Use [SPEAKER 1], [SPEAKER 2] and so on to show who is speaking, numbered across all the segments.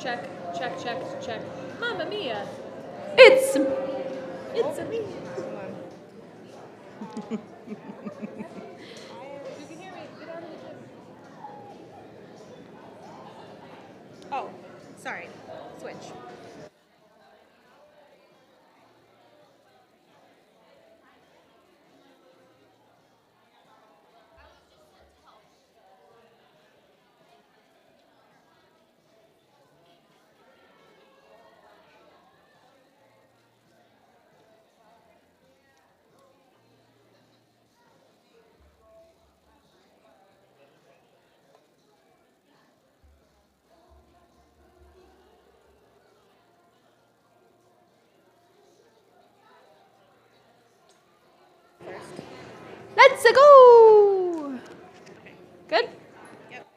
[SPEAKER 1] Check, check, check, check. Mamma mia!
[SPEAKER 2] It's
[SPEAKER 1] It's a me.
[SPEAKER 3] Oh, sorry. Switch.
[SPEAKER 2] let's go. Good.
[SPEAKER 3] Yep.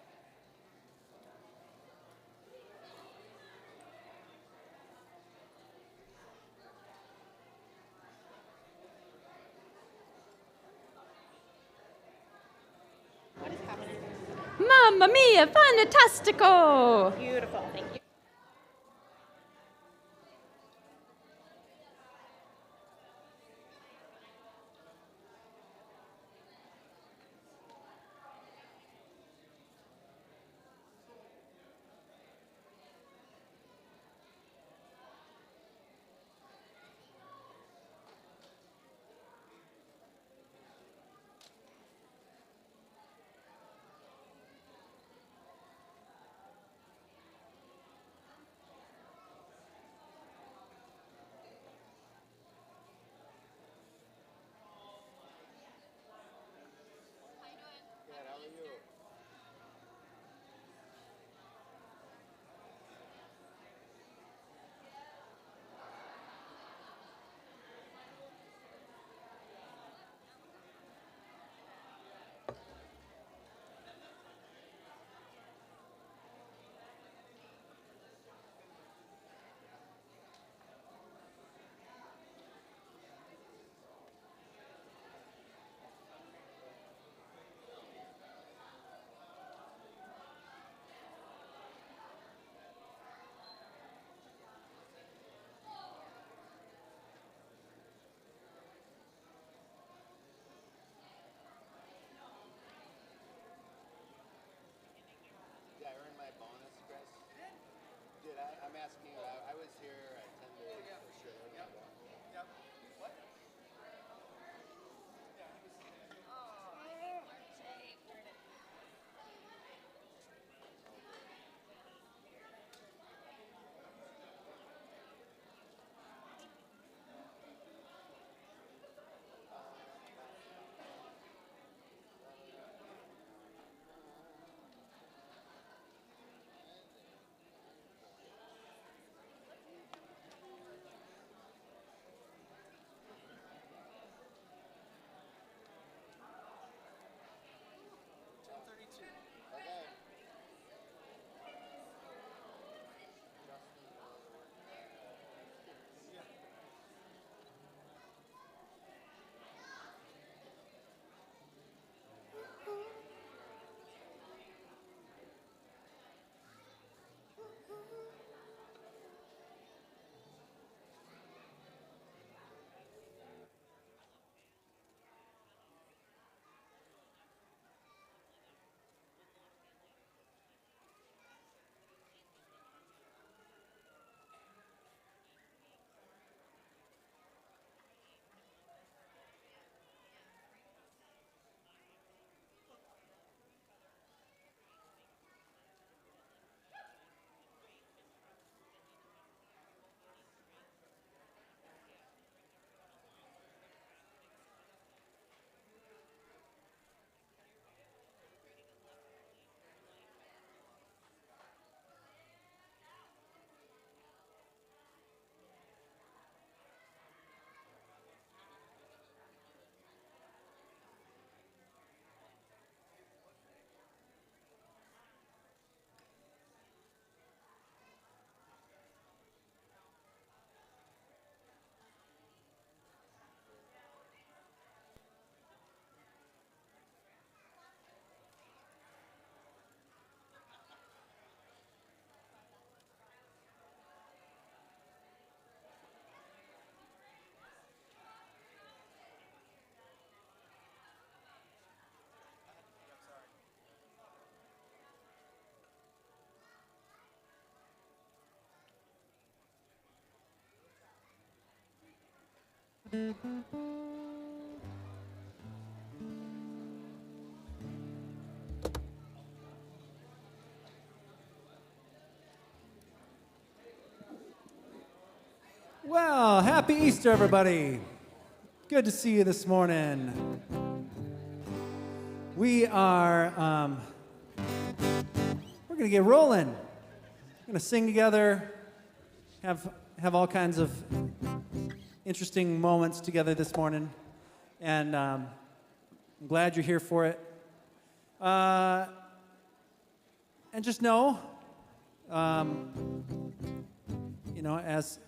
[SPEAKER 3] What is happening?
[SPEAKER 2] Mamma mia, fantastico.
[SPEAKER 3] Beautiful. Thank you.
[SPEAKER 4] Yeah, I earned my bonus, Chris. Did I? I'm asking you. I was here. I attended for sure.
[SPEAKER 5] Well, happy Easter, everybody. Good to see you this morning. We are, we're going to get rolling. We're going to sing together, have all kinds of interesting moments together this morning. And I'm glad you're here for it. And just know, you know, as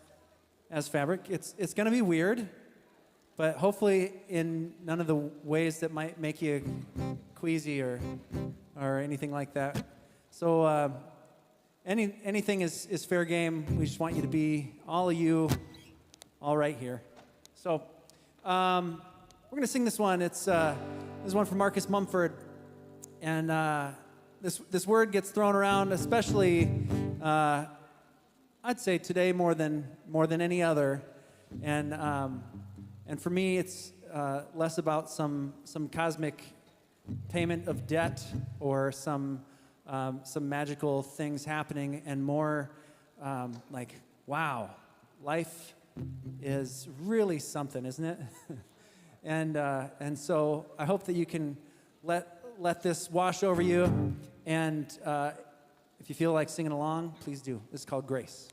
[SPEAKER 5] Fabric, it's going to be weird, but hopefully in none of the ways that might make you queasy or anything like that. So anything is fair game. We just want you to be, all of you, all right here. So we're going to sing this one. This is one from Marcus Mumford, and this word gets thrown around, especially. I'd say today more than any other, and for me it's less about some cosmic payment of debt or some magical things happening, and more like, wow, life is really something, isn't it? and so I hope that you can let this wash over you, and if you feel like singing along, please do. This is called Grace.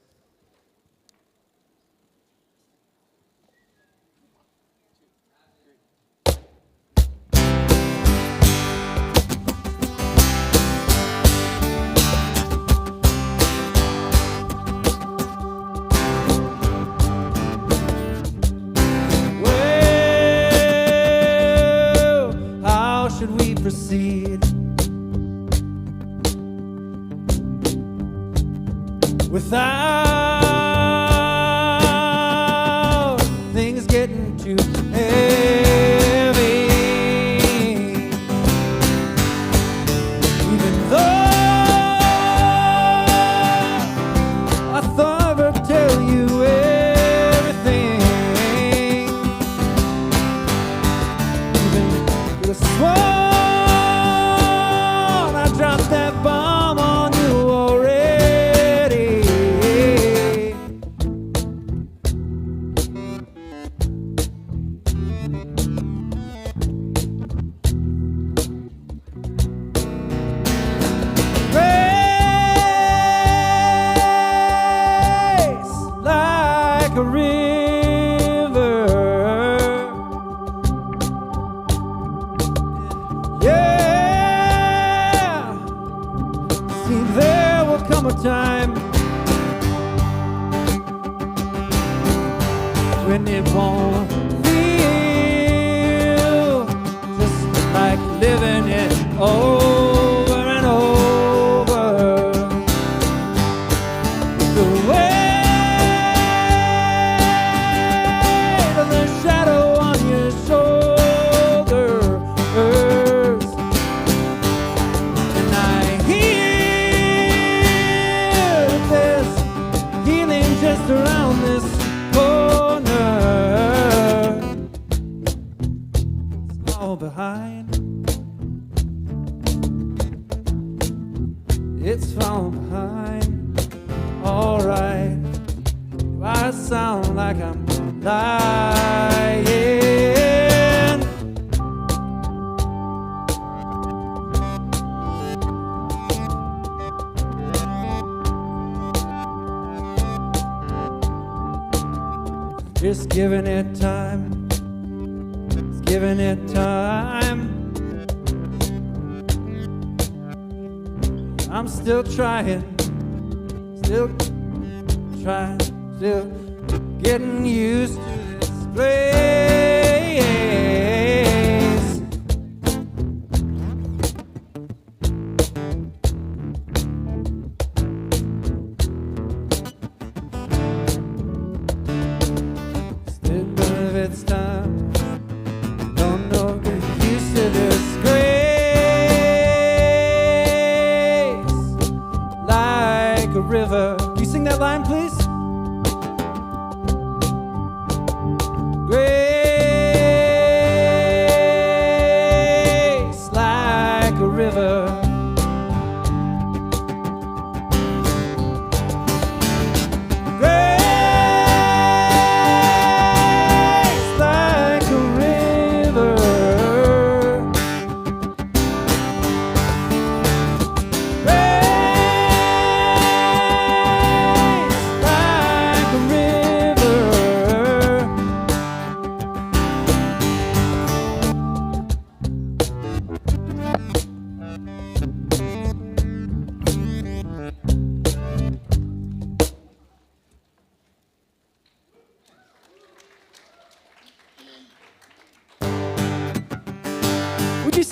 [SPEAKER 5] Well, how should we proceed? Without things getting too heavy, even though I thought I'd tell you everything, even the swan, I dropped that bomb on you already. A river, yeah. See, there will come a time when it won't feel just like living it over and over. The way around this corner, it's all behind. It's all behind. All right, I sound like I'm lying. Just giving it time, just giving it time. I'm still trying, still getting used to this place. It's time, don't know, get used to this grace, like a river. Can you sing that line, please? Grace.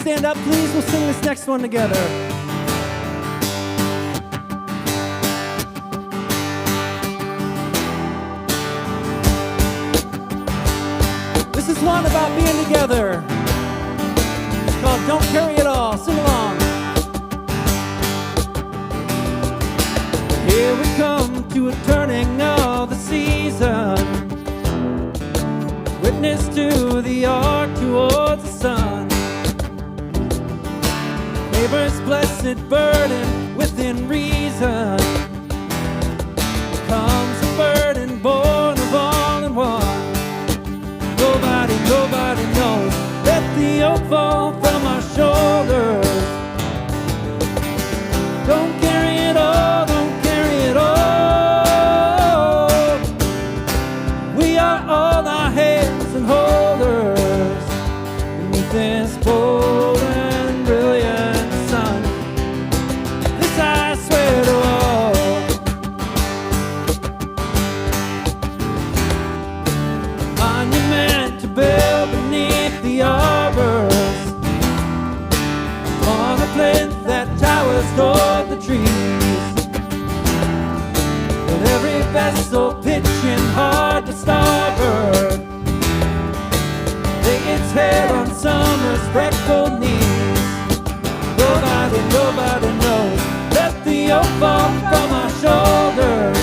[SPEAKER 5] stand up, please? We'll sing this next one together. This is one about being together. It's called Don't Carry It All. Sing along. Here we come to a turning of the season. Witness to the arc towards the sun. Neighbor's blessed burden within reason. Comes a burden born of all in one. Nobody knows. Let the yoke fall from our shoulders. Don't carry it all, don't carry it all. We are all our hands and holders beneath this bold and brilliant sun. This I swear to all. Monument to build beneath the arbors, on a plinth that towers toward the trees. With every vessel pitching hard to starboard, lay its head on summer's freckled knees. Nobody knows. Let the yoke fall from our shoulders.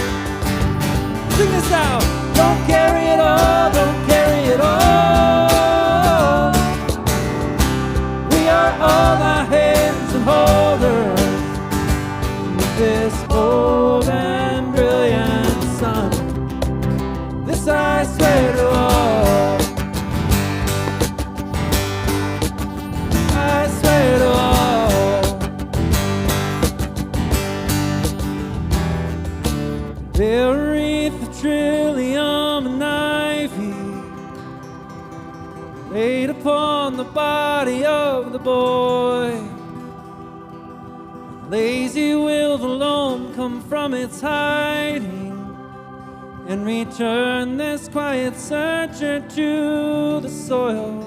[SPEAKER 5] Sing this out. Don't carry it all, don't carry it all. We are all our hands and holders with this bold and brilliant sun. This I swear to all. I swear to all. They'll wreath the trillium and ivy laid upon the body of the boy. Lazy will the loam come from its hiding and return this quiet searcher to the soil.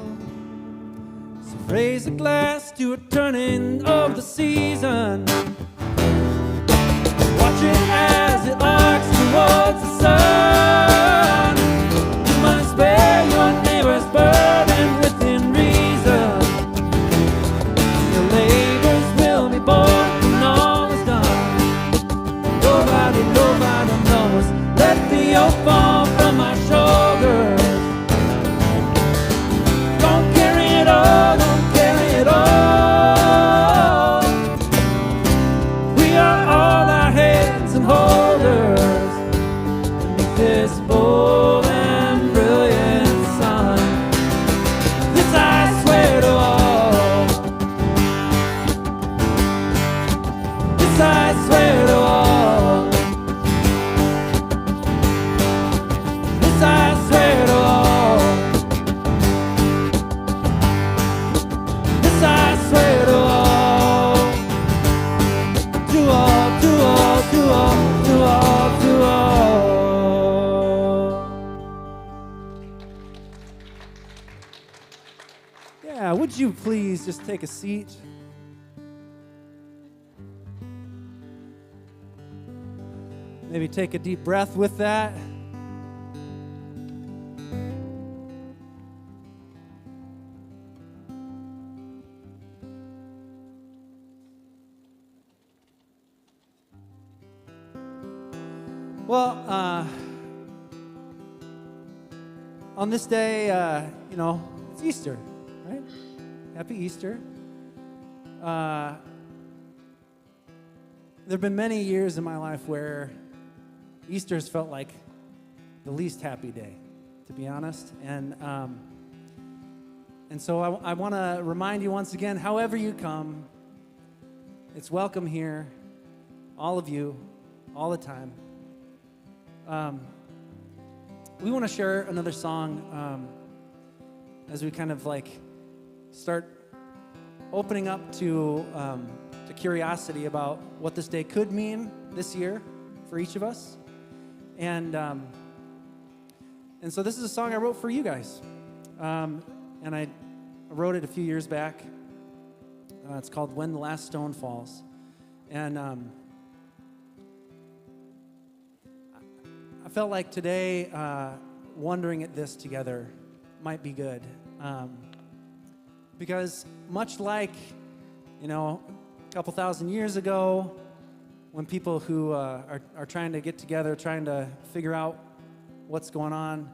[SPEAKER 5] So raise a glass to a turning of the season. Watch it as it arcs towards the sun. You must bear your neighbor's burden within reason. Your labors will be born when all is done. Nobody knows. Let the yoke fall from our shoulders. Don't carry it all, don't carry it all. We are all our hands and holders beneath this bold and brilliant sun. This I swear to all. This I swear to all. This I swear to all. This I swear to all. To all, to all, to all, to all, to all. Yeah, would you please just take a seat? Maybe take a deep breath with that. Well, on this day, it's Easter, right? Happy Easter. There have been many years in my life where Easter's felt like the least happy day, to be honest. And so I want to remind you once again, however you come, it's welcome here, all of you, all the time. We want to share another song as we kind of like start opening up to curiosity about what this day could mean this year for each of us. And so this is a song I wrote for you guys. And I wrote it a few years back. It's called When the Last Stone Falls. And I felt like today wondering at this together might be good. Because much like, a couple thousand years ago, when people who are trying to get together, trying to figure out what's going on,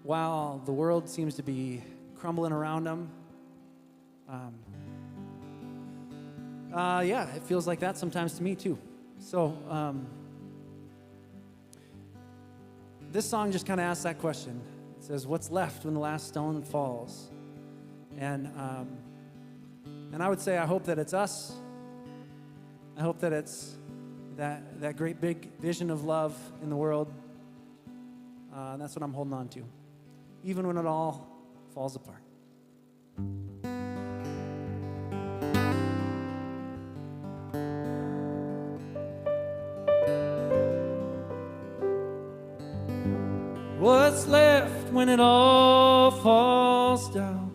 [SPEAKER 5] while the world seems to be crumbling around them, it feels like that sometimes to me too. So this song just kind of asks that question. It says, what's left when the last stone falls? And I would say, I hope that it's us. I hope that it's that great big vision of love in the world. And that's what I'm holding on to, even when it all falls apart. What's left when it all falls down?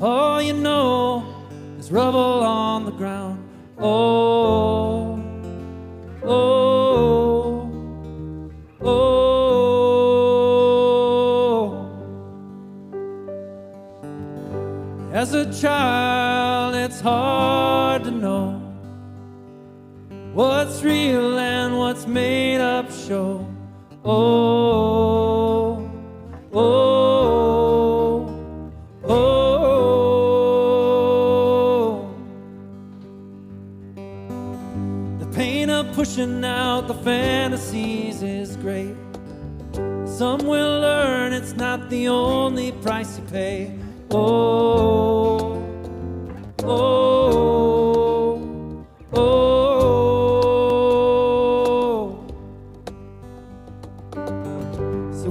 [SPEAKER 5] All you know is rubble on the ground. Oh, oh, oh. As a child, it's hard to know what's real and what's made up show. Oh, oh, oh. The pain of pushing out the fantasies is great. Some will learn it's not the only price you pay. Oh, oh, oh.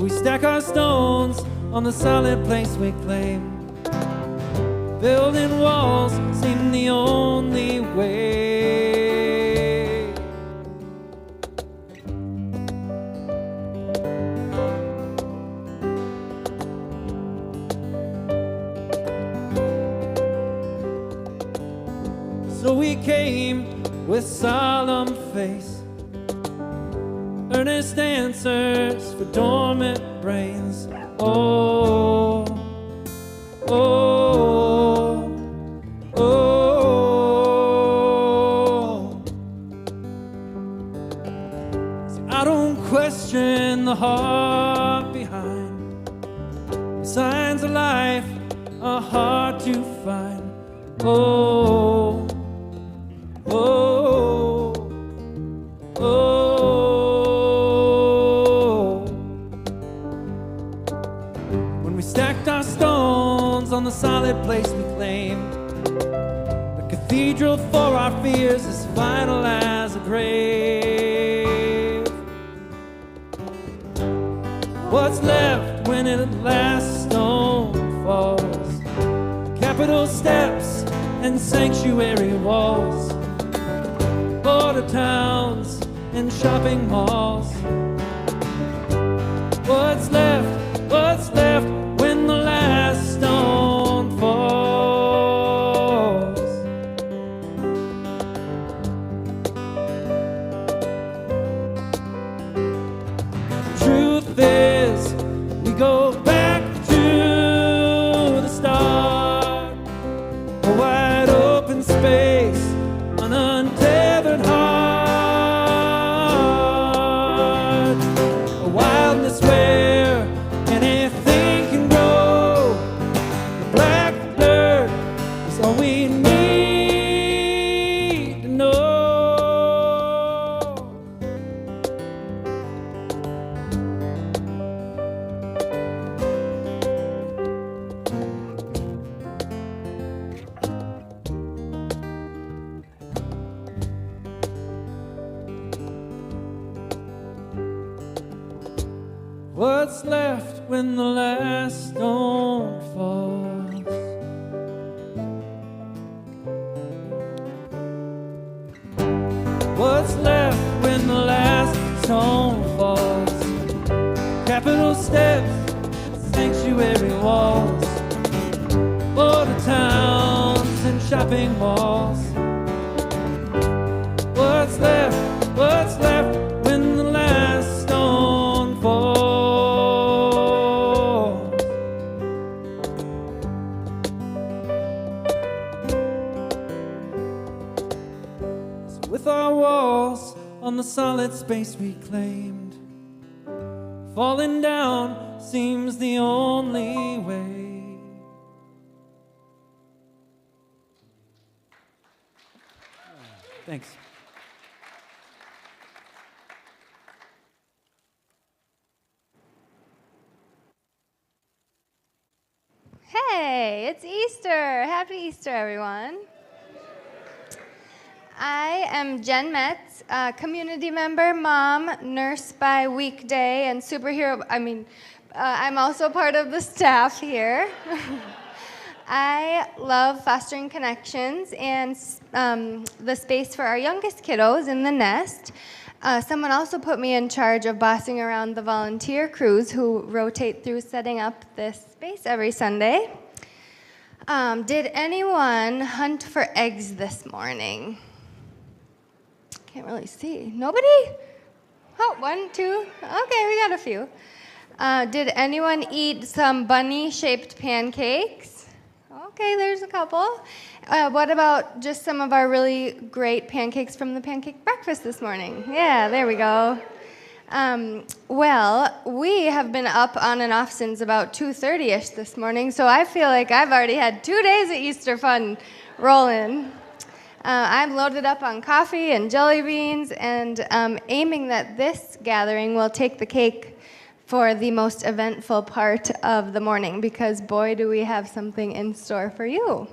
[SPEAKER 5] Stack our stones on the solid place we claim. Building walls seem the only way. So we came with solemn face, earnest answers for dormant brains. Oh, oh, oh. See, I don't question the heart behind. The signs of life are hard to find. Oh, oh, oh. Stacked our stones on the solid place we claim. The cathedral for our fears is final as a grave. What's left when the last stone falls? Capitol steps and sanctuary walls, border towns and shopping malls. What's left? What's left when the last stone falls? Truth is, we go back to the start. A wide open space, an untethered heart, a wildness where anything can grow. The black dirt is all we need to know. What's left when the last stone falls? What's left when the last stone falls? Capitol steps, sanctuary walls, border towns and
[SPEAKER 6] shopping malls. What's left when the last stone falls? So with our walls on the solid space we claimed, falling down seems the only way.
[SPEAKER 5] Thanks.
[SPEAKER 7] Hey, it's Easter. Happy Easter, everyone. I am Jen Metz, a community member, mom, nurse by weekday, and superhero. I'm also part of the staff here. I love fostering connections and the space for our youngest kiddos in the nest. Someone also put me in charge of bossing around the volunteer crews who rotate through setting up this space every Sunday. Did anyone hunt for eggs this morning? Can't really see. Nobody? Oh, 1, 2. Okay, we got a few. Did anyone eat some bunny-shaped pancakes? Okay, there's a couple. What about just some of our really great pancakes from the pancake breakfast this morning? Yeah, there we go. Well, we have been up on and off since about 2:30ish this morning, so I feel like I've already had 2 days of Easter fun rolling. I'm loaded up on coffee and jelly beans, and aiming that this gathering will take the cake for the most eventful part of the morning, because boy, do we have something in store for you.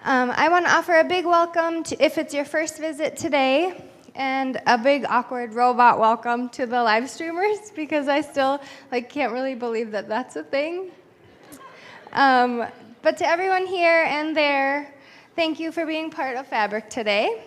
[SPEAKER 7] I want to offer a big welcome to, if it's your first visit today, and a big awkward robot welcome to the live streamers, because I still can't really believe that that's a thing. But to everyone here and there, thank you for being part of Fabric today.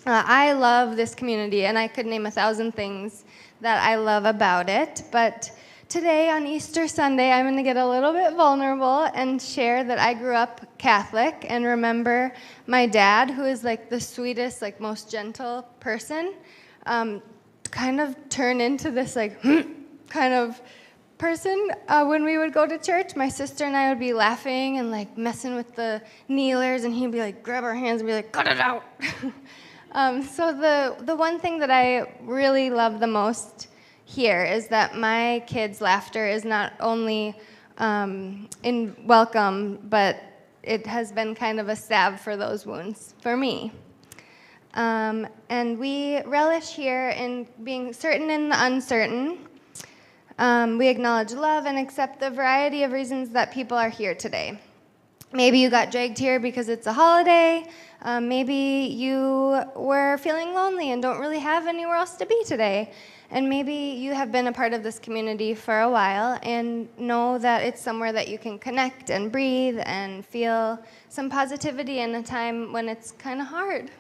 [SPEAKER 7] I love this community, and I could name 1,000 things that I love about it, but today on Easter Sunday, I'm going to get a little bit vulnerable and share that I grew up Catholic and remember my dad, who is the sweetest, most gentle person, kind of turn into this kind of person when we would go to church. My sister and I would be laughing and messing with the kneelers, and he'd be grab our hands and be cut it out. So the one thing that I really love the most here is that my kids' laughter is not only in welcome, but it has been kind of a salve for those wounds for me. And we relish here in being certain in the uncertain. We acknowledge love and accept the variety of reasons that people are here today. Maybe you got dragged here because it's a holiday. Maybe you were feeling lonely and don't really have anywhere else to be today. And maybe you have been a part of this community for a while and know that it's somewhere that you can connect and breathe and feel some positivity in a time when it's kind of hard.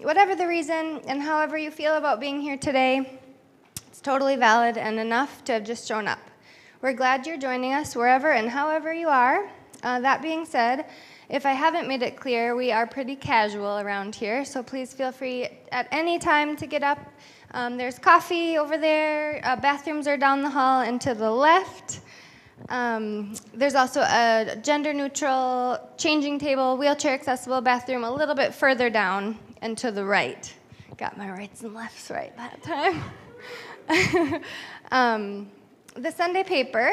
[SPEAKER 7] Whatever the reason and however you feel about being here today, it's totally valid and enough to have just shown up. We're glad you're joining us wherever and however you are. That being said, if I haven't made it clear, we are pretty casual around here, so please feel free at any time to get up. There's coffee over there. Bathrooms are down the hall and to the left. There's also a gender-neutral changing table, wheelchair-accessible bathroom a little bit further down and to the right. Got my rights and lefts right that time. The Sunday paper,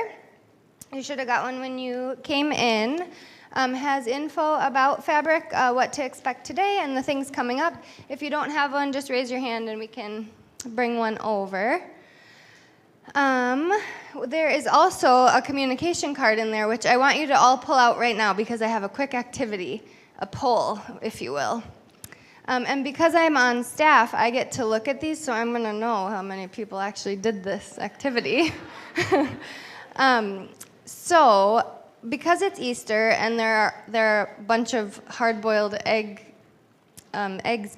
[SPEAKER 7] you should have got one when you came in, has info about Fabric, what to expect today, and the things coming up. If you don't have one, just raise your hand and we can bring one over. There is also a communication card in there, which I want you to all pull out right now because I have a quick activity, a poll, if you will. And because I'm on staff, I get to look at these, so I'm going to know how many people actually did this activity. So, because it's Easter and there are a bunch of hard-boiled eggs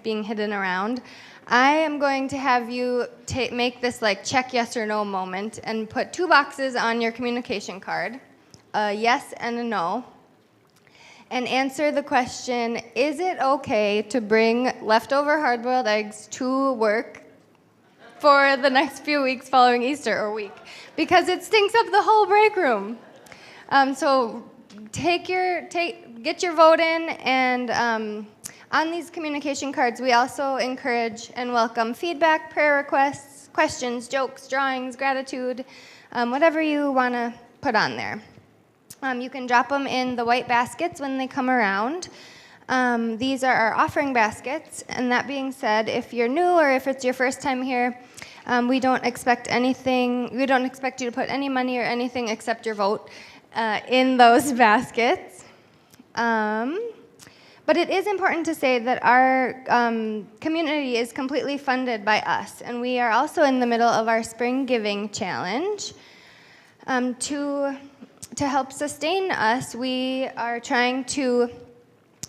[SPEAKER 7] being hidden around, I am going to have you make this check yes or no moment and put 2 boxes on your communication card, a yes and a no. and answer the question, is it okay to bring leftover hard-boiled eggs to work for the next few weeks following Easter or week? Because it stinks up the whole break room. So get your vote in, and on these communication cards, we also encourage and welcome feedback, prayer requests, questions, jokes, drawings, gratitude, whatever you want to put on there. You can drop them in the white baskets when they come around. These are our offering baskets, and that being said, if you're new or if it's your first time here, we don't expect anything. We don't expect you to put any money or anything except your vote in those baskets. But it is important to say that our community is completely funded by us, and we are also in the middle of our Spring Giving Challenge. To help sustain us, we are trying to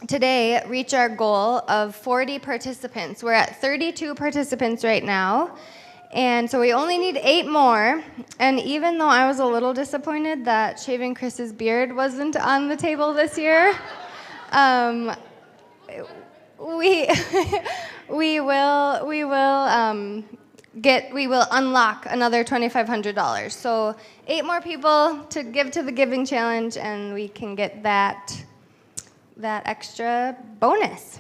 [SPEAKER 7] today reach our goal of 40 participants. We're at 32 participants right now, and so we only need 8 more. And even though I was a little disappointed that shaving Chris's beard wasn't on the table this year, we will unlock another $2,500. So 8 more people to give to the Giving Challenge, and we can get that extra bonus.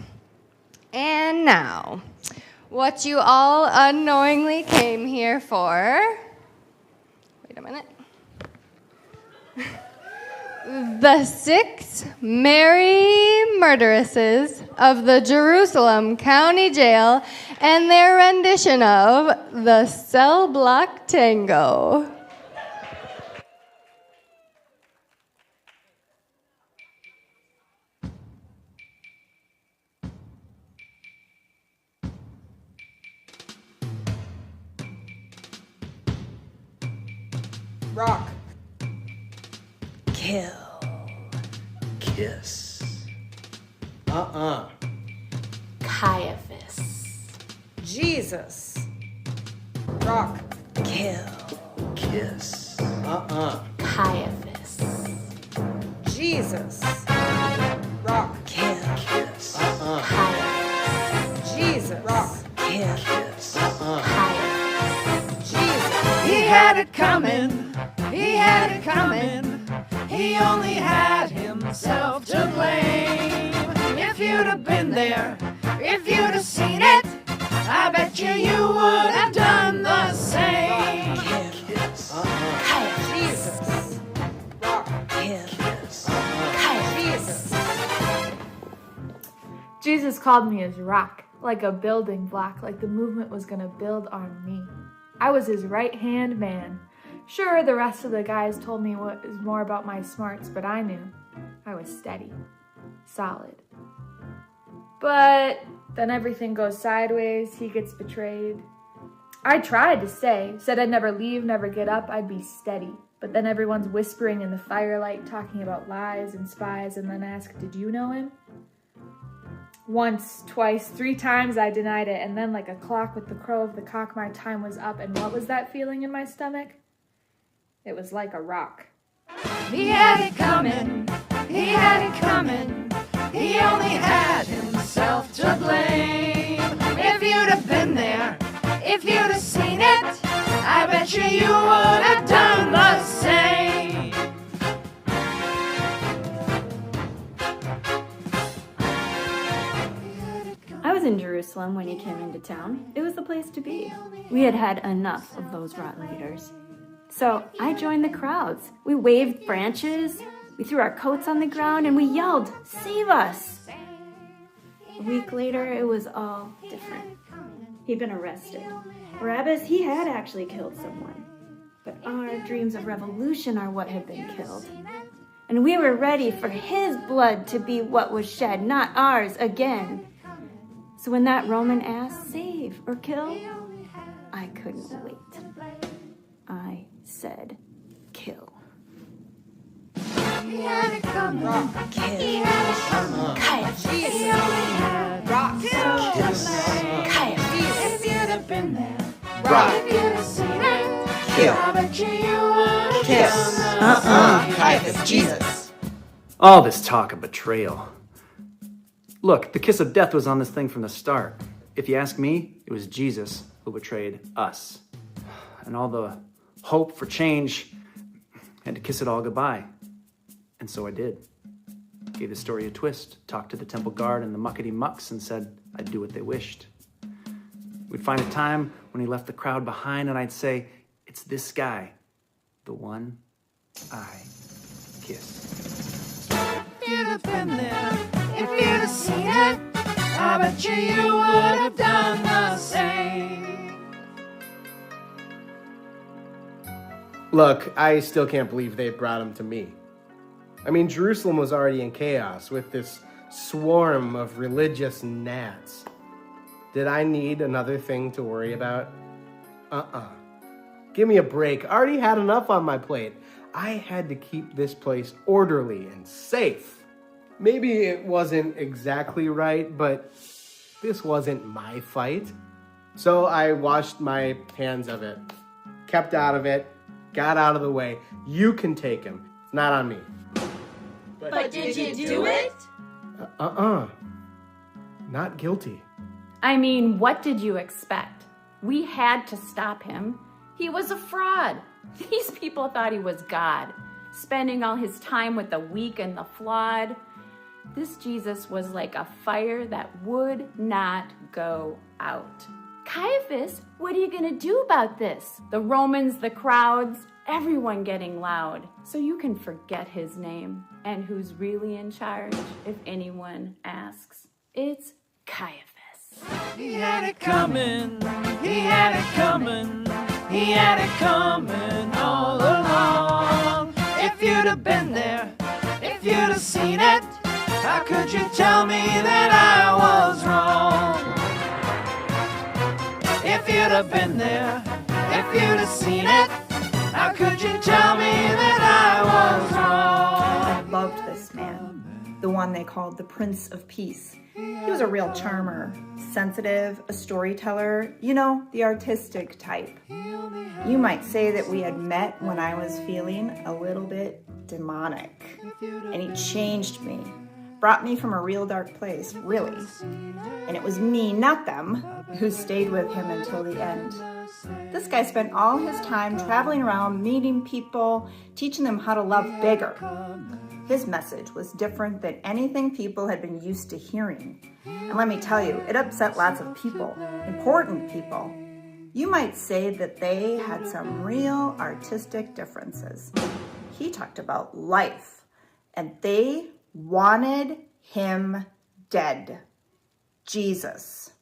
[SPEAKER 7] And now, what you all unknowingly came here for. Wait a minute. The 6 merry murderesses of the Jerusalem County Jail and their rendition of the Cell Block Tango.
[SPEAKER 8] Rock.
[SPEAKER 9] Kill.
[SPEAKER 8] Kiss.
[SPEAKER 1] Caiaphas.
[SPEAKER 8] Jesus. Rock.
[SPEAKER 9] Kill.
[SPEAKER 8] Kiss.
[SPEAKER 1] Caiaphas.
[SPEAKER 8] Jesus. Rock.
[SPEAKER 9] Kill.
[SPEAKER 8] Kiss.
[SPEAKER 1] Caiaphas.
[SPEAKER 8] Jesus. Rock.
[SPEAKER 9] Kill.
[SPEAKER 8] Kiss.
[SPEAKER 1] Caiaphas.
[SPEAKER 8] Jesus.
[SPEAKER 6] He had it coming. He had it coming. He only had himself to blame. If you'd have been there, if you'd have seen it, I bet you would have done the same.
[SPEAKER 8] Kiss.
[SPEAKER 1] Caiaphas.
[SPEAKER 8] Jesus. Rock.
[SPEAKER 9] Kill.
[SPEAKER 8] Kiss.
[SPEAKER 1] Caiaphas.
[SPEAKER 10] Jesus called me his rock, like a building block, like the movement was going to build on me. I was his right-hand man. Sure, the rest of the guys told me what is more about my smarts, but I knew I was steady, solid. But then everything goes sideways, he gets betrayed. I tried to stay, said I'd never leave, never get up, I'd be steady. But then everyone's whispering in the firelight, talking about lies and spies, and then ask, did you know him? Once, twice, 3 times I denied it, and then like a clock with the crow of the cock, my time was up, and what was that feeling in my stomach? It was like a rock.
[SPEAKER 6] He had it coming. He had it coming. He only had himself to blame. If you'd have been there, if you'd have seen it, I bet you would have done the same.
[SPEAKER 11] I was in Jerusalem when he came into town. It was the place to be. We had had enough of those rotten leaders. So I joined the crowds. We waved branches, we threw our coats on the ground, and we yelled, "Save us!" A week later, it was all different. He'd been arrested. Barabbas, he had actually killed someone. But our dreams of revolution are what had been killed. And we were ready for his blood to be what was shed, not ours again. So when that Roman asked, save or kill, I couldn't wait. I said, kill.
[SPEAKER 6] He had it coming.
[SPEAKER 8] Rock.
[SPEAKER 6] Kill. He had it coming.
[SPEAKER 8] Caiaphas.
[SPEAKER 6] He only had
[SPEAKER 8] Rock.
[SPEAKER 6] Kiss.
[SPEAKER 8] Caiaphas.
[SPEAKER 6] If you'd have been there,
[SPEAKER 8] Rock.
[SPEAKER 6] if you'd have seen it,
[SPEAKER 8] Kill.
[SPEAKER 6] I bet you would have
[SPEAKER 8] Kiss.
[SPEAKER 6] done the same.
[SPEAKER 8] Caiaphas. Jesus.
[SPEAKER 5] All this talk of betrayal. Look, the kiss of death was on this thing from the start. If you ask me, it was Jesus who betrayed us. And all the hope for change had to kiss it all goodbye. And so I did. Gave the story a twist, talked to the temple guard and the muckety-mucks and said I'd do what they wished. We'd find a time when he left the crowd behind and I'd say, it's this guy, the one I kiss.
[SPEAKER 6] If you'd have been there, if you'd have seen it, I bet you would have done the same.
[SPEAKER 9] Look, I still can't believe they brought him to me. I mean, Jerusalem was already in chaos with this swarm of religious gnats. Did I need another thing to worry about? Give me a break. I already had enough on my plate. I had to keep this place orderly and safe. Maybe it wasn't exactly right, but this wasn't my fight. So I washed my hands of it, kept out of it, got out of the way. You can take him. It's not on me.
[SPEAKER 11] But did you do it?
[SPEAKER 9] Not guilty.
[SPEAKER 10] I mean, what did you expect? We had to stop him. He was a fraud. These people thought he was God, spending all his time with the weak and the flawed. This Jesus was like a fire that would not go out. Caiaphas, what are you going to do about this? The Romans, the crowds, everyone getting loud. So you can forget his name. And who's really in charge, if anyone asks? It's Caiaphas.
[SPEAKER 6] He had it coming, he had it coming, he had it coming all along. If you'd have been there, if you'd have seen it, how could you tell me that I was wrong? If you'd have been there, if you'd have seen it, how could you tell me that I was wrong?
[SPEAKER 12] I loved this man, the one they called the Prince of Peace. He was a real charmer, sensitive, a storyteller, you know, the artistic type. You might say that we had met when I was feeling a little bit demonic. And he changed me, brought me from a real dark place, really. And it was me, not them, who stayed with him until the end. This guy spent all his time traveling around, meeting people, teaching them how to love bigger. His message was different than anything people had been used to hearing. And let me tell you, it upset lots of people, important people. You might say that they had some real artistic differences. He talked about life, and they wanted him dead. Jesus.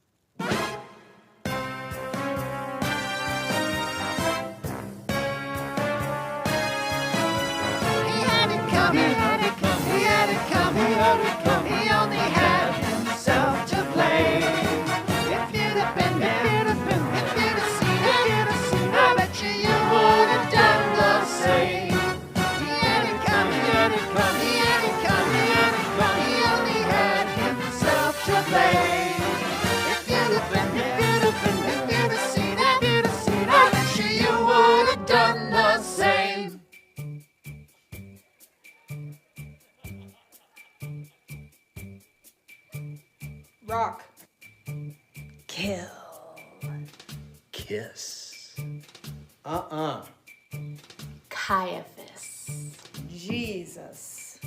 [SPEAKER 6] He only had himself to blame. If you'd have been there, if you'd have seen it, I bet you would have done the same. He had it coming, he had it coming, he had it coming, he only had himself to blame. If you'd have been there, if you'd have seen it, I bet you would have done the same.
[SPEAKER 8] Rock.
[SPEAKER 12] Kill.
[SPEAKER 9] Kiss.
[SPEAKER 1] Caiaphas.
[SPEAKER 12] Jesus.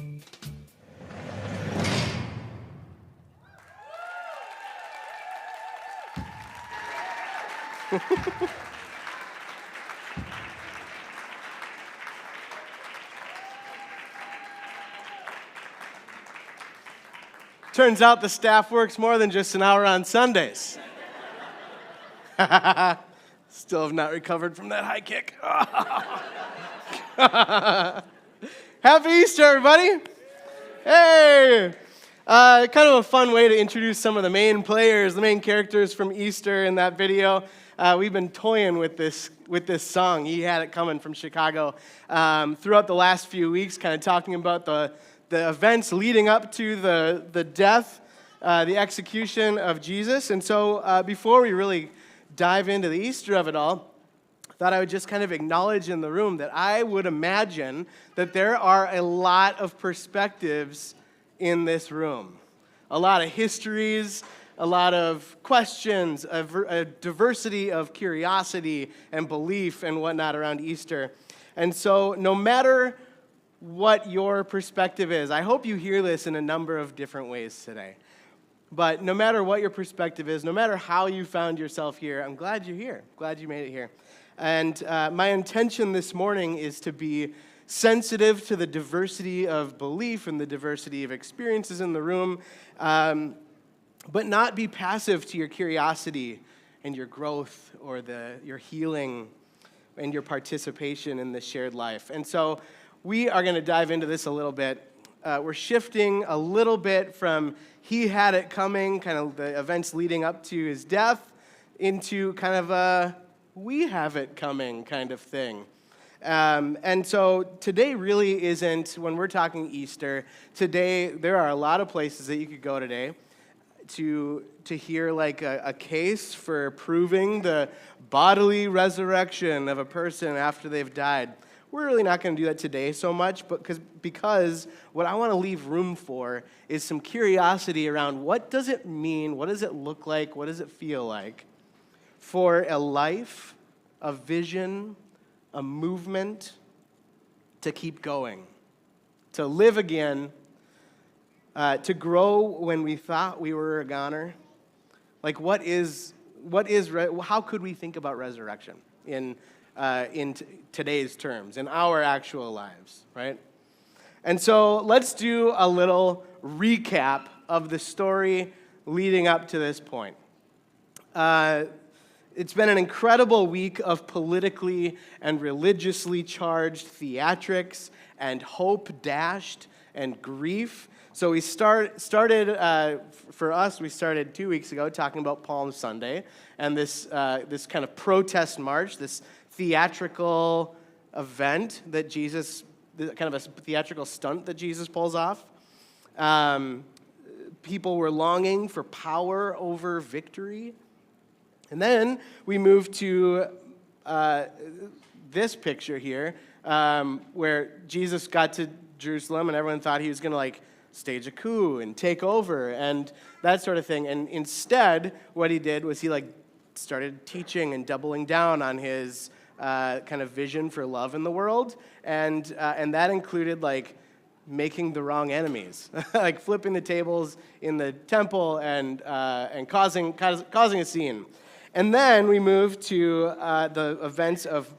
[SPEAKER 9] Turns out the staff works more than just an hour on Sundays. Still have not recovered from that high kick. Happy Easter, everybody. Hey. Kind of a fun way to introduce some of the main players, the main characters from Easter in that video. We've been toying with this song. He Had It Coming from Chicago throughout the last few weeks, kind of talking about the events leading up to the death, the execution of Jesus. And so before we really dive into the Easter of it all, thought I would just kind of acknowledge in the room that I would imagine that there are a lot of perspectives in this room. A lot of histories, a lot of questions, a diversity of curiosity and belief and whatnot around Easter. And so no matter what your perspective is, I hope you hear this in a number of different ways today. But no matter what your perspective is, no matter how you found yourself here, I'm glad you're here. Glad you made it here. And my intention this morning is to be sensitive to the diversity of belief and the diversity of experiences in the room, but not be passive to your curiosity and your growth or your healing and your participation in the shared life. And so we are going to dive into this a little bit. We're shifting a little bit from he had it coming, kind of the events leading up to his death, into kind of a we have it coming kind of thing. And so today really isn't, when we're talking Easter, today there are a lot of places that you could go today to hear like a case for proving the bodily resurrection of a person after they've died. We're really not going to do that today so much, but because what I want to leave room for is some curiosity around what does it mean, what does it look like, what does it feel like for a life, a vision, a movement to keep going, to live again, to grow when we thought we were a goner. Like how could we think about resurrection in today's terms, in our actual lives, right? And so let's do a little recap of the story leading up to this point. It's been an incredible week of politically and religiously charged theatrics and hope dashed and grief. So we started, for us, we started 2 weeks ago talking about Palm Sunday and this kind of protest march, this theatrical event that Jesus, kind of a theatrical stunt that Jesus pulls off. People were longing for power over victory. And then we moved to this picture here, where Jesus got to Jerusalem and everyone thought he was going to like stage a coup and take over and that sort of thing. And instead, what he did was he like started teaching and doubling down on his kind of vision for love in the world, and that included like making the wrong enemies, like flipping the tables in the temple and causing a scene. And then we moved to the events of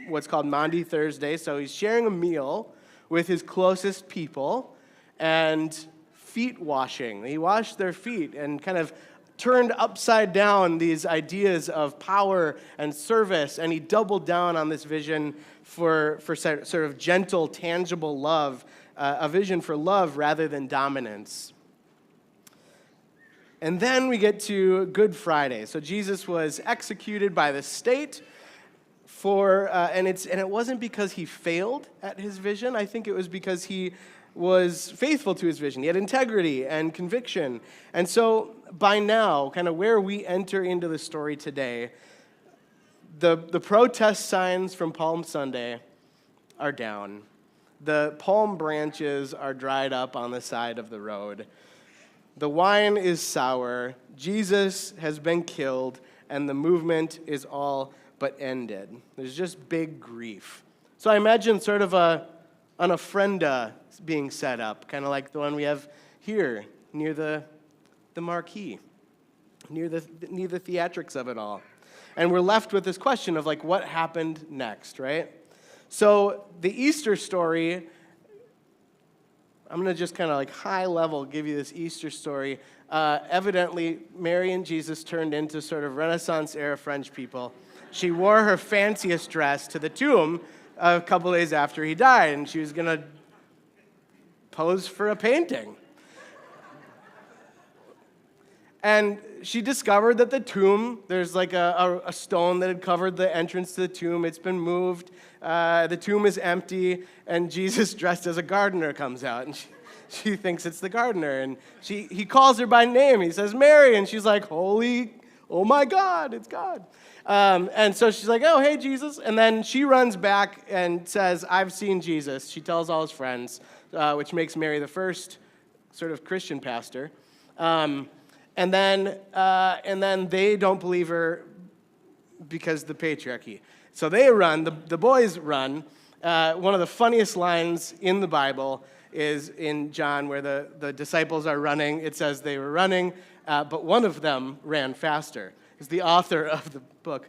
[SPEAKER 9] what's called Maundy Thursday. So he's sharing a meal with his closest people and feet washing. He washed their feet and kind of turned upside down these ideas of power and service, and he doubled down on this vision for sort of gentle, tangible love, a vision for love rather than dominance. And then we get to Good Friday. So Jesus was executed by the state and it wasn't because he failed at his vision. I think it was because he was faithful to his vision. He had integrity and conviction. And so by now, kind of where we enter into the story today, the protest signs from Palm Sunday are down. The palm branches are dried up on the side of the road. The wine is sour, Jesus has been killed, and the movement is all but ended. There's just big grief. So I imagine sort of an ofrenda being set up, kind of like the one we have here near the marquee, near the theatrics of it all. And we're left with this question of like, what happened next, right? So the Easter story, I'm going to just kind of like high level give you this Easter story. Evidently, Mary and Jesus turned into sort of Renaissance-era French people. She wore her fanciest dress to the tomb a couple days after he died, and she was going to pose for a painting. And she discovered that the tomb, there's like a stone that had covered the entrance to the tomb. It's been moved. The tomb is empty, and Jesus, dressed as a gardener, comes out, and she thinks it's the gardener. And he calls her by name. He says, Mary, and she's like, Holy oh my God, it's God. And so she's like, oh, hey, Jesus. And then she runs back and says, I've seen Jesus. She tells all his friends, which makes Mary the first sort of Christian pastor. And then they don't believe her because of the patriarchy. So they run, the boys run. One of the funniest lines in the Bible is in John where the disciples are running. It says they were running, but one of them ran faster. He's the author of the book.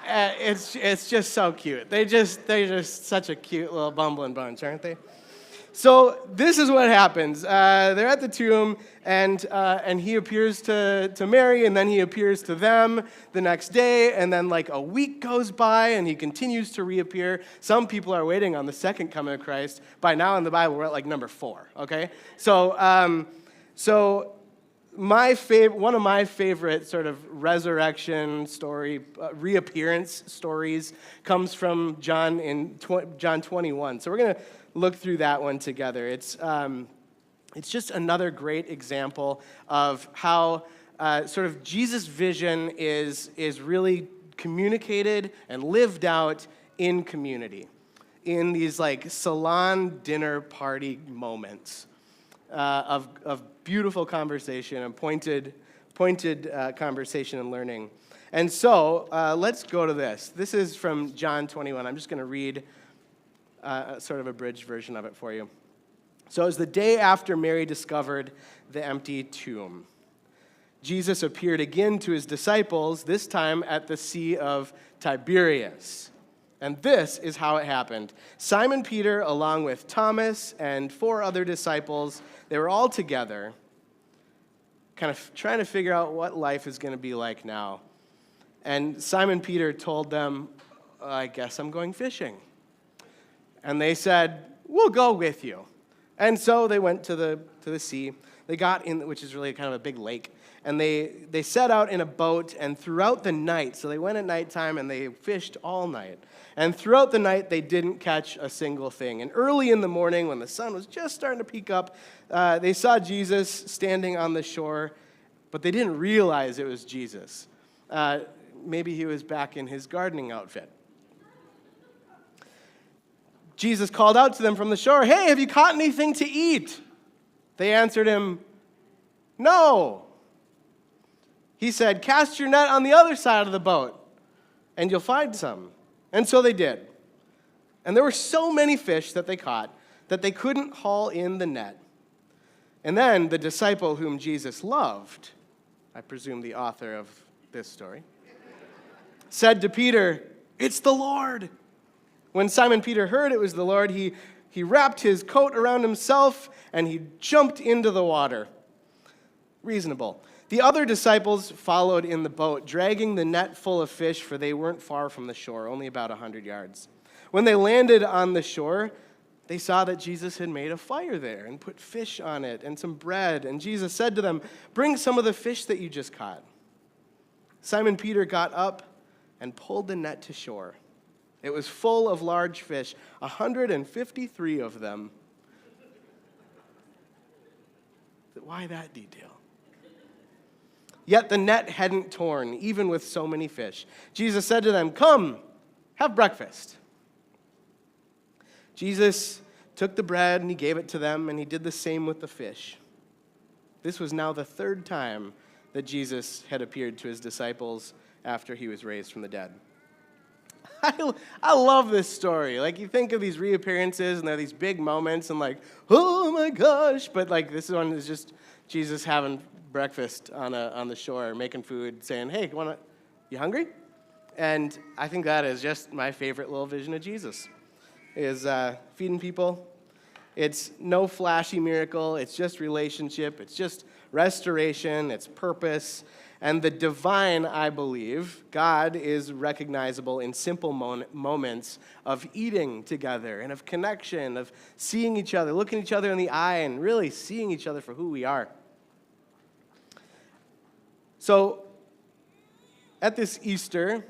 [SPEAKER 9] It's just so cute. They're just such a cute little bumbling bunch, aren't they? So this is what happens. They're at the tomb, and he appears to Mary, and then he appears to them the next day, and then like a week goes by, and he continues to reappear. Some people are waiting on the second coming of Christ. By now in the Bible, we're at like number 4, okay? So one of my favorite sort of resurrection story, reappearance stories comes from John in John 21. So we're going to look through that one together. It's just another great example of how sort of Jesus' vision is really communicated and lived out in community, in these like salon dinner party moments of beautiful conversation and pointed conversation and learning. And so let's go to this. This is from John 21. I'm just going to read sort of a abridged version of it for you. So it was the day after Mary discovered the empty tomb. Jesus appeared again to his disciples, this time at the Sea of Tiberias. And this is how it happened. Simon Peter, along with Thomas and 4 other disciples, they were all together, kind of trying to figure out what life is going to be like now. And Simon Peter told them, I guess I'm going fishing. And they said, we'll go with you. And so they went to the sea. They got in, which is really kind of a big lake. And they set out in a boat, and throughout the night, so they went at nighttime and they fished all night. And throughout the night, they didn't catch a single thing. And early in the morning, when the sun was just starting to peek up, they saw Jesus standing on the shore, but they didn't realize it was Jesus. Maybe he was back in his gardening outfit. Jesus called out to them from the shore, hey, have you caught anything to eat? They answered him, no. He said, cast your net on the other side of the boat, and you'll find some. And so they did. And there were so many fish that they caught that they couldn't haul in the net. And then the disciple whom Jesus loved, I presume the author of this story, said to Peter, it's the Lord. When Simon Peter heard it was the Lord, he wrapped his coat around himself and he jumped into the water. Reasonable. The other disciples followed in the boat, dragging the net full of fish, for they weren't far from the shore, only about 100 yards. When they landed on the shore, they saw that Jesus had made a fire there and put fish on it and some bread. And Jesus said to them, bring some of the fish that you just caught. Simon Peter got up and pulled the net to shore. It was full of large fish, 153 of them. Why that detail? Yet the net hadn't torn, even with so many fish. Jesus said to them, come, have breakfast. Jesus took the bread and he gave it to them, and he did the same with the fish. This was now the 3rd time that Jesus had appeared to his disciples after he was raised from the dead. I love this story. Like, you think of these reappearances, and they're these big moments, and like, oh my gosh. But like, this one is just Jesus having breakfast on the shore, making food, saying, hey, you hungry? And I think that is just my favorite little vision of Jesus, is feeding people. It's no flashy miracle. It's just relationship. It's just restoration. It's purpose. And the divine, I believe, God is recognizable in simple moments of eating together and of connection, of seeing each other, looking each other in the eye, and really seeing each other for who we are. So at this Easter,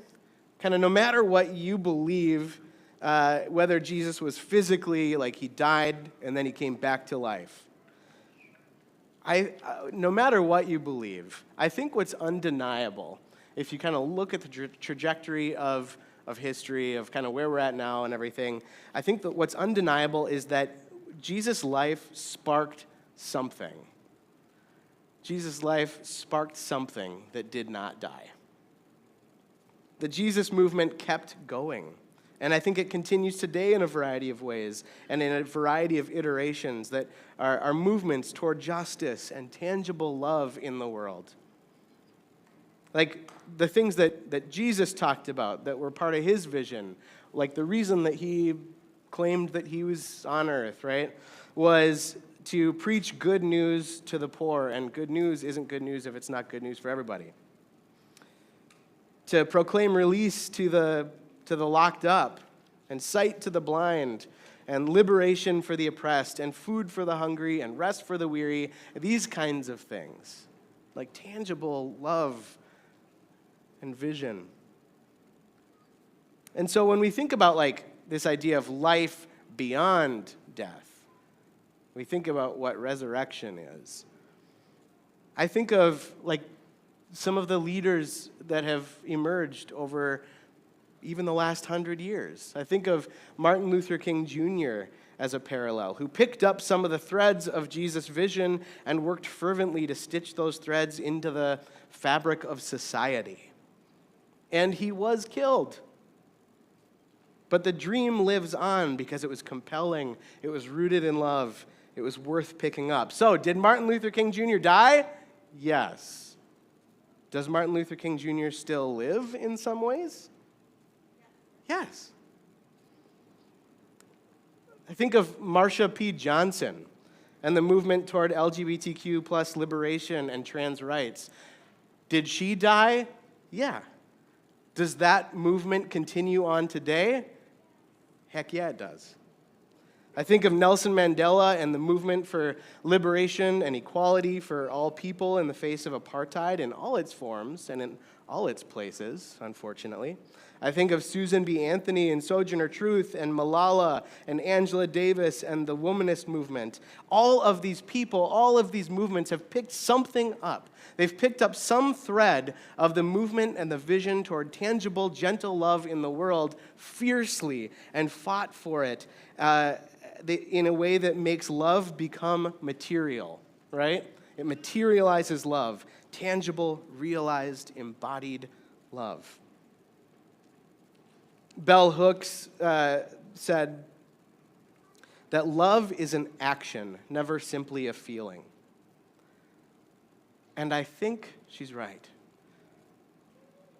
[SPEAKER 9] kind of no matter what you believe, whether Jesus was physically, like he died and then he came back to life, no matter what you believe, I think what's undeniable, if you kind of look at the trajectory of history, of kind of where we're at now and everything, I think that what's undeniable is that Jesus' life sparked something. Jesus' life sparked something that did not die. The Jesus movement kept going. And I think it continues today in a variety of ways and in a variety of iterations that are movements toward justice and tangible love in the world. Like the things that Jesus talked about that were part of his vision, like the reason that he claimed that he was on earth, right, was to preach good news to the poor, and good news isn't good news if it's not good news for everybody. To proclaim release to the locked up, and sight to the blind, and liberation for the oppressed, and food for the hungry, and rest for the weary, these kinds of things, like tangible love and vision. And so when we think about like this idea of life beyond death, we think about what resurrection is. I think of like some of the leaders that have emerged over even the last 100 years. I think of Martin Luther King Jr. as a parallel, who picked up some of the threads of Jesus' vision and worked fervently to stitch those threads into the fabric of society. And he was killed. But the dream lives on because it was compelling, it was rooted in love, it was worth picking up. So, did Martin Luther King Jr. die? Yes. Does Martin Luther King Jr. still live in some ways? Yes. I think of Marsha P. Johnson and the movement toward LGBTQ plus liberation and trans rights. Did she die? Yeah. Does that movement continue on today? Heck yeah, it does. I think of Nelson Mandela and the movement for liberation and equality for all people in the face of apartheid in all its forms and in all its places, unfortunately. I think of Susan B. Anthony and Sojourner Truth and Malala and Angela Davis and the womanist movement. All of these people, all of these movements have picked something up. They've picked up some thread of the movement and the vision toward tangible, gentle love in the world fiercely and fought for it in a way that makes love become material, right? It materializes love, tangible, realized, embodied love. Bell Hooks said that love is an action, never simply a feeling. And I think she's right.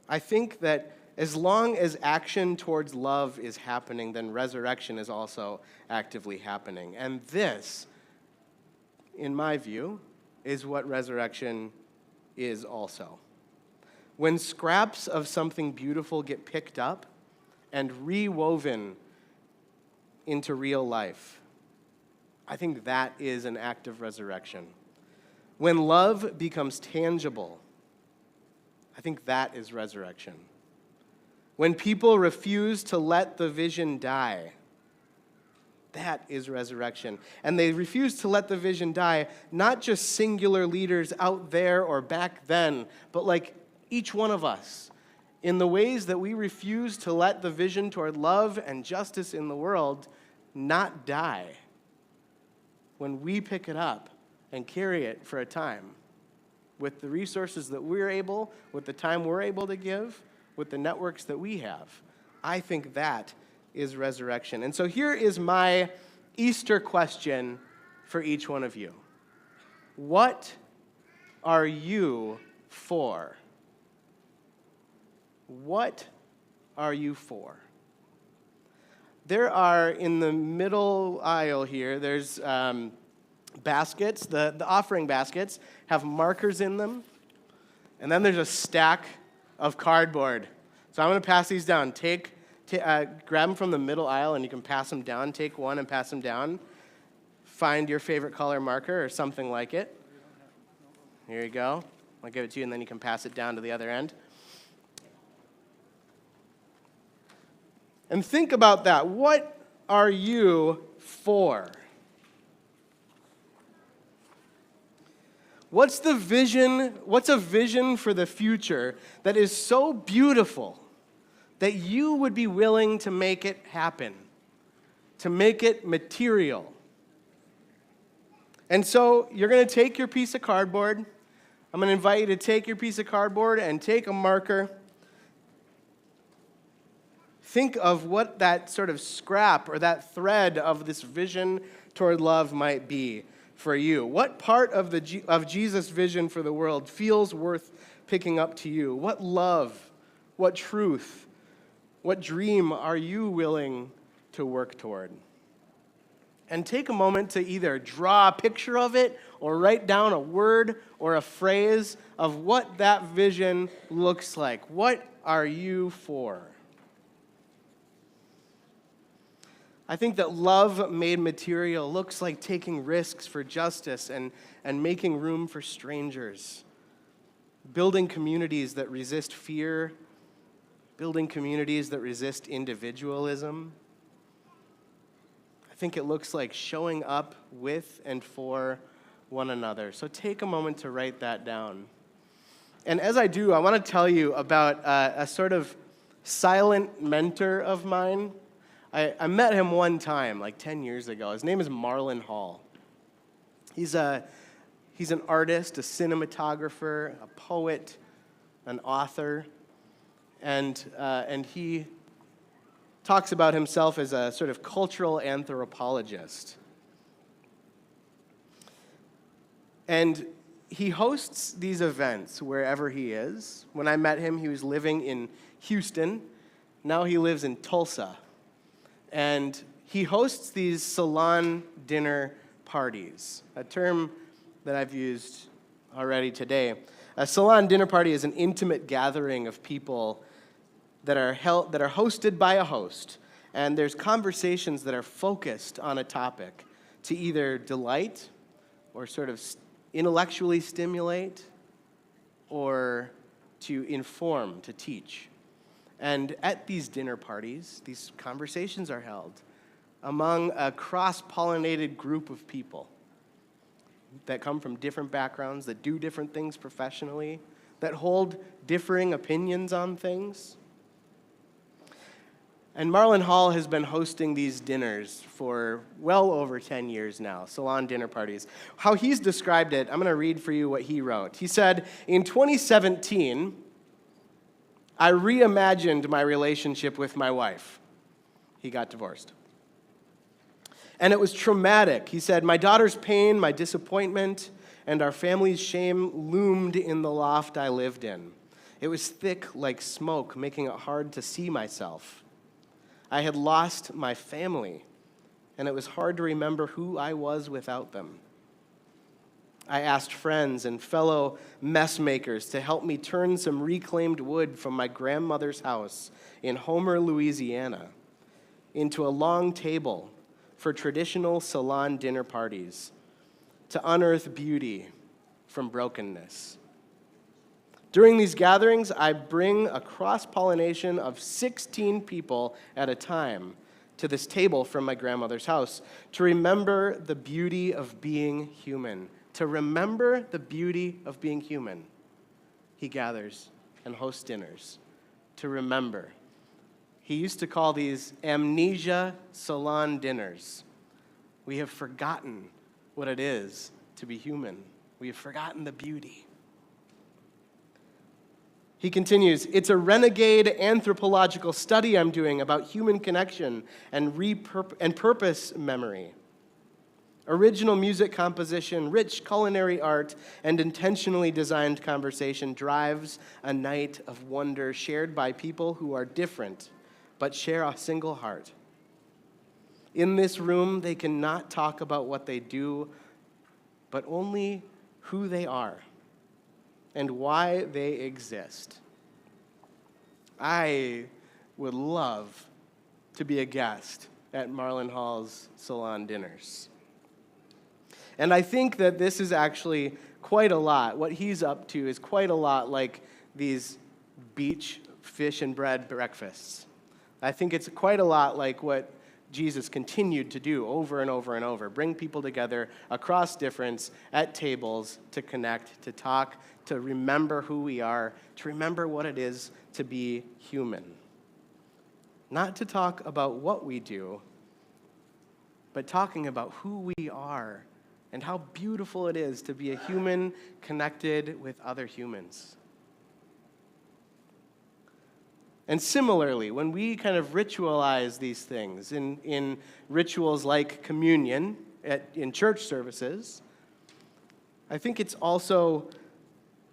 [SPEAKER 9] I think that as long as action towards love is happening, then resurrection is also actively happening. And this, in my view, is what resurrection is also. When scraps of something beautiful get picked up and rewoven into real life, I think that is an act of resurrection. When love becomes tangible, I think that is resurrection. When people refuse to let the vision die, that is resurrection. And they refuse to let the vision die, not just singular leaders out there or back then, but like each one of us, in the ways that we refuse to let the vision toward love and justice in the world not die. When we pick it up and carry it for a time, with the resources that we're able, with the time we're able to give, with the networks that we have, I think that is resurrection. And so here is my Easter question for each one of you. What are you for? What are you for? There are, in the middle aisle here, there's baskets. The offering baskets have markers in them. And then there's a stack of cardboard. So I'm going to pass these down. Grab them from the middle aisle, and you can pass them down. Take one and pass them down. Find your favorite color marker or something like it. Here you go. I'll give it to you, and then you can pass it down to the other end. And think about that. What are you for? What's the vision? What's a vision for the future that is so beautiful that you would be willing to make it happen, to make it material? And so you're going to take your piece of cardboard. I'm going to invite you to take your piece of cardboard and take a marker. Think of what that sort of scrap or that thread of this vision toward love might be for you. What part of Jesus' vision for the world feels worth picking up to you? What love, what truth, what dream are you willing to work toward? And take a moment to either draw a picture of it or write down a word or a phrase of what that vision looks like. What are you for? I think that love made material looks like taking risks for justice and making room for strangers, building communities that resist fear, building communities that resist individualism. I think it looks like showing up with and for one another. So take a moment to write that down. And as I do, I want to tell you about a sort of silent mentor of mine. I met him one time, like 10 years ago. His name is Marlon Hall. He's an artist, a cinematographer, a poet, an author, and he talks about himself as a sort of cultural anthropologist. And he hosts these events wherever he is. When I met him, he was living in Houston. Now he lives in Tulsa. And he hosts these salon dinner parties, a term that I've used already today. A salon dinner party is an intimate gathering of people that are hosted by a host, and there's conversations that are focused on a topic to either delight or sort of intellectually stimulate or to inform, to teach. And at these dinner parties, these conversations are held among a cross-pollinated group of people that come from different backgrounds, that do different things professionally, that hold differing opinions on things. And Marlon Hall has been hosting these dinners for well over 10 years now, salon dinner parties. How he's described it, I'm going to read for you what he wrote. He said, in 2017, I reimagined my relationship with my wife. He got divorced. And it was traumatic. He said, my daughter's pain, my disappointment, and our family's shame loomed in the loft I lived in. It was thick like smoke, making it hard to see myself. I had lost my family, and it was hard to remember who I was without them. I asked friends and fellow messmakers to help me turn some reclaimed wood from my grandmother's house in Homer, Louisiana, into a long table for traditional salon dinner parties to unearth beauty from brokenness. During these gatherings, I bring a cross-pollination of 16 people at a time to this table from my grandmother's house to remember the beauty of being human. To remember the beauty of being human, he gathers and hosts dinners. To remember. He used to call these amnesia salon dinners. We have forgotten what it is to be human. We have forgotten the beauty. He continues, it's a renegade anthropological study I'm doing about human connection and purpose memory. Original music composition, rich culinary art, and intentionally designed conversation drives a night of wonder shared by people who are different but share a single heart. In this room, they cannot talk about what they do, but only who they are and why they exist. I would love to be a guest at Marlon Hall's salon dinners. And I think that this is actually quite a lot. What he's up to is quite a lot like these beach fish and bread breakfasts. I think it's quite a lot like what Jesus continued to do over and over and over. Bring people together across difference at tables to connect, to talk, to remember who we are, to remember what it is to be human. Not to talk about what we do, but talking about who we are and how beautiful it is to be a human connected with other humans. And similarly, when we kind of ritualize these things in rituals like communion in church services, I think it's also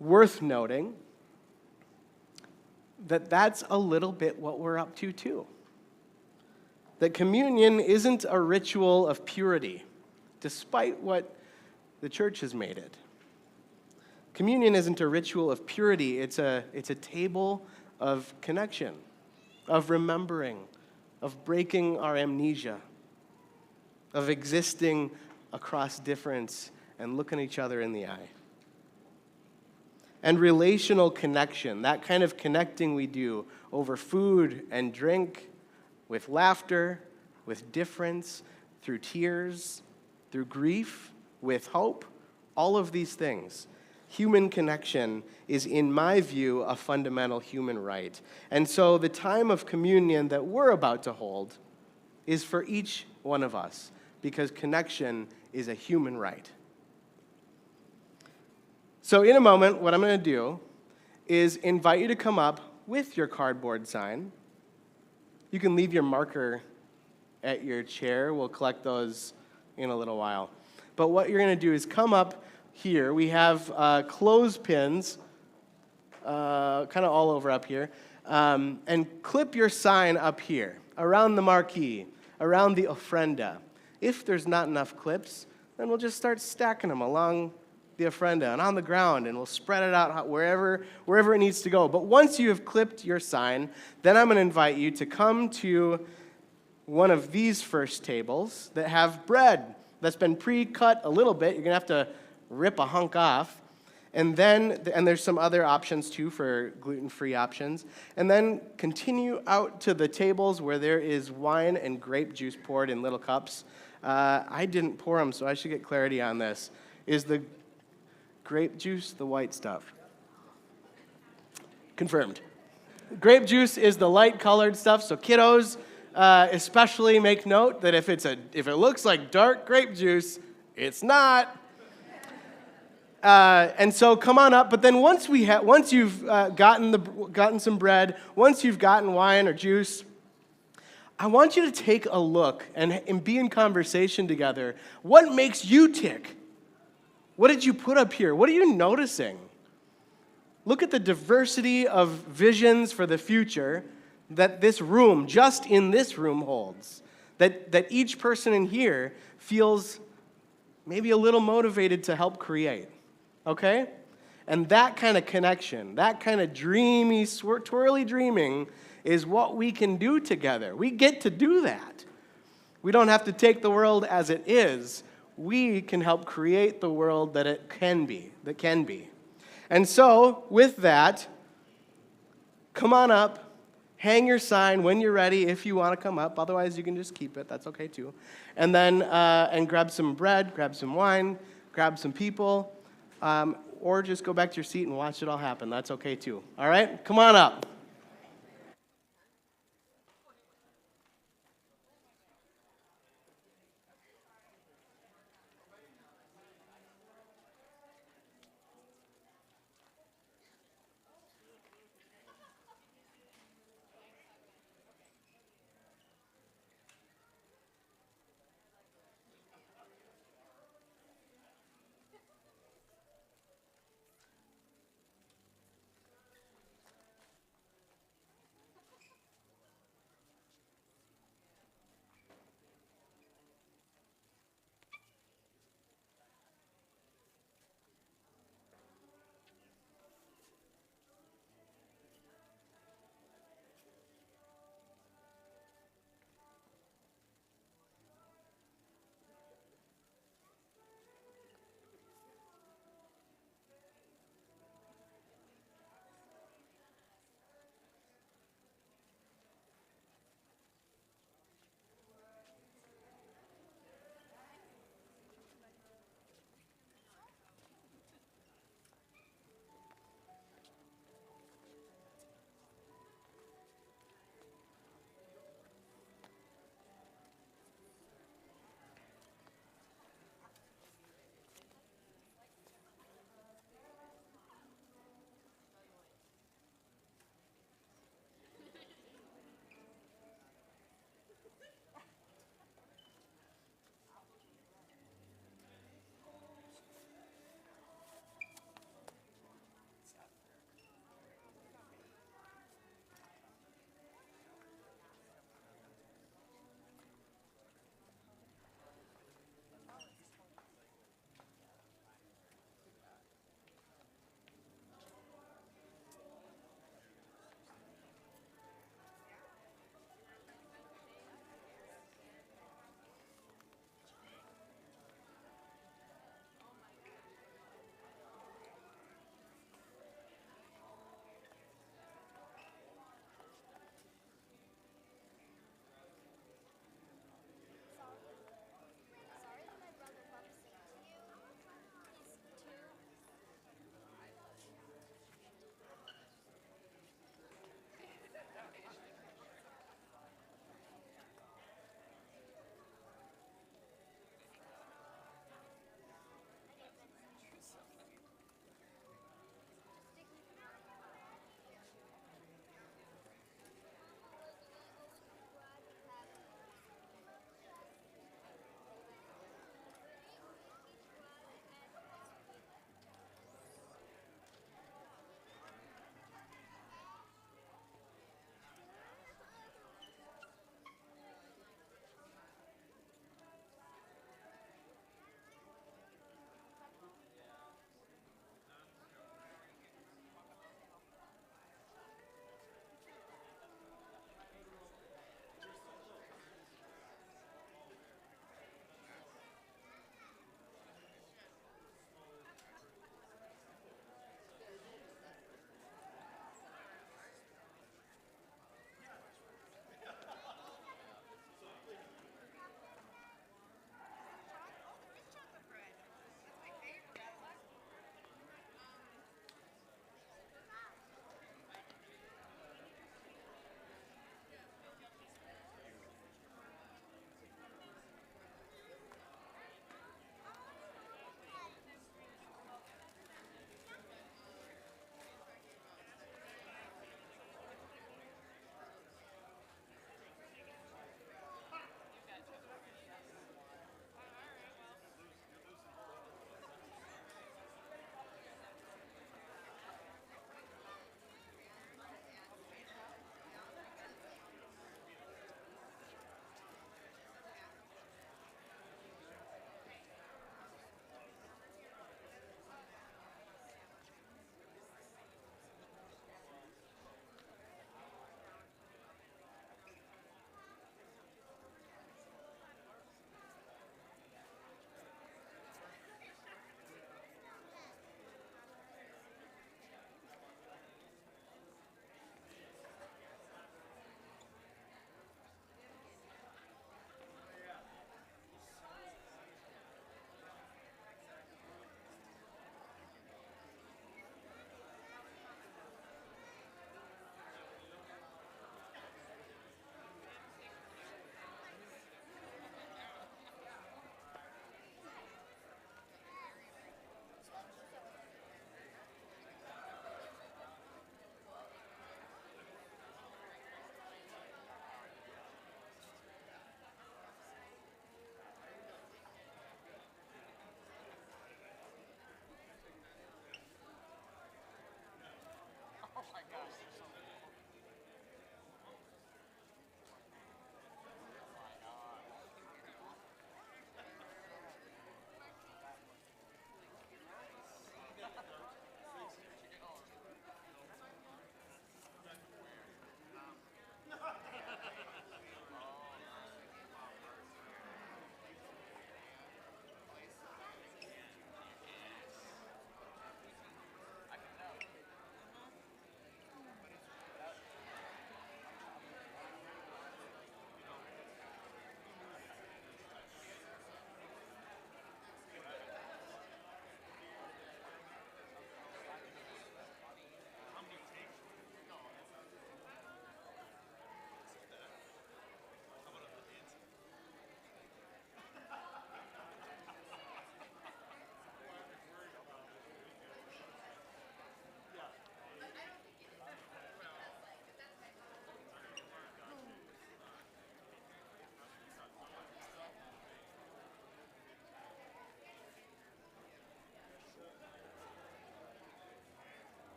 [SPEAKER 9] worth noting that that's a little bit what we're up to too. That communion isn't a ritual of purity, despite what the church has made it. Communion isn't a ritual of purity, it's a table of connection, of remembering, of breaking our amnesia, of existing across difference and looking each other in the eye. And relational connection, that kind of connecting we do over food and drink, with laughter, with difference, through tears, through grief, with hope, all of these things. Human connection is, in my view, a fundamental human right. And so the time of communion that we're about to hold is for each one of us, because connection is a human right. So in a moment, what I'm going to do is invite you to come up with your cardboard sign. You can leave your marker at your chair. We'll collect those in a little while. But what you're going to do is come up here. We have clothespins kind of all over up here. And clip your sign up here, around the marquee, around the ofrenda. If there's not enough clips, then we'll just start stacking them along the ofrenda and on the ground, and we'll spread it out wherever it needs to go. But once you have clipped your sign, then I'm going to invite you to come to one of these first tables that have bread that's been pre-cut a little bit. You're going to have to rip a hunk off. And there's some other options too for gluten-free options. And then continue out to the tables where there is wine and grape juice poured in little cups. I didn't pour them, so I should get clarity on this. Is the grape juice the white stuff? Confirmed. Grape juice is the light-colored stuff, so kiddos especially make note that if it looks like dark grape juice, it's not. And so come on up. But then once you've gotten some bread, once you've gotten wine or juice, I want you to take a look and be in conversation together. What makes you tick? What did you put up here? What are you noticing? Look at the diversity of visions for the future that this room, just in this room, holds. That each person in here feels maybe a little motivated to help create. Okay? And that kind of connection, that kind of dreamy, twirly dreaming is what we can do together. We get to do that. We don't have to take the world as it is. We can help create the world that it can be, And so, with that, come on up, hang your sign when you're ready if you want to come up. Otherwise, you can just keep it. That's okay, too. And then, and grab some bread, grab some wine, grab some people, or just go back to your seat and watch it all happen. That's okay, too. All right? Come on up.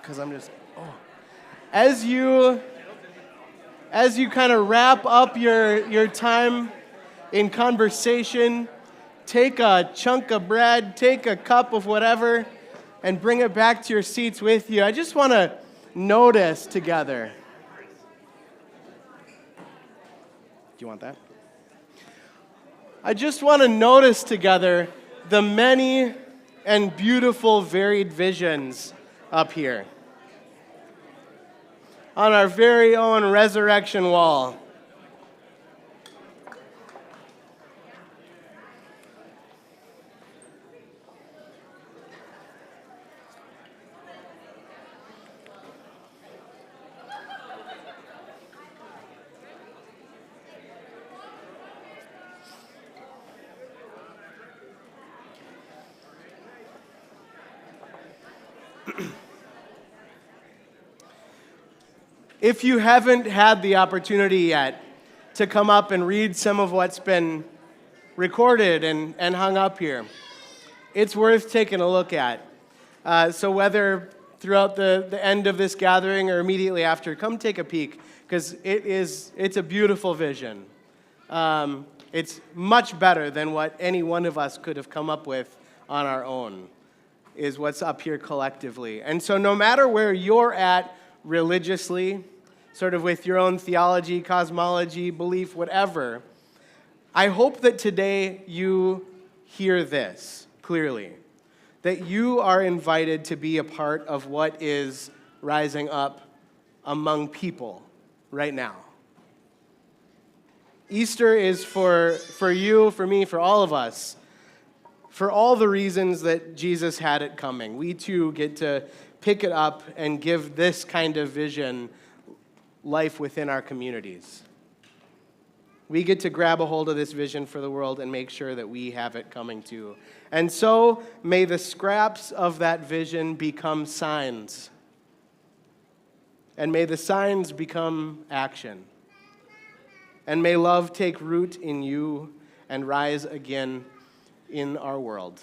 [SPEAKER 9] because I'm just, As you kind of wrap up your time in conversation, take a chunk of bread, take a cup of whatever, and bring it back to your seats with you. I just want to notice together. Do you want that? I just want to notice together the many and beautiful varied visions up here on our very own resurrection wall. If you haven't had the opportunity yet to come up and read some of what's been recorded and hung up here, it's worth taking a look at. So whether throughout the end of this gathering or immediately after, come take a peek, because it's a beautiful vision. It's much better than what any one of us could have come up with on our own, is what's up here collectively. And so no matter where you're at religiously, sort of with your own theology, cosmology, belief, whatever, I hope that today you hear this clearly, that you are invited to be a part of what is rising up among people right now. Easter is for you, for me, for all of us, for all the reasons that Jesus had it coming. We too get to pick it up and give this kind of vision life within our communities. We get to grab a hold of this vision for the world and make sure that we have it coming too. And so may the scraps of that vision become signs. And may the signs become action. And may love take root in you and rise again in our world.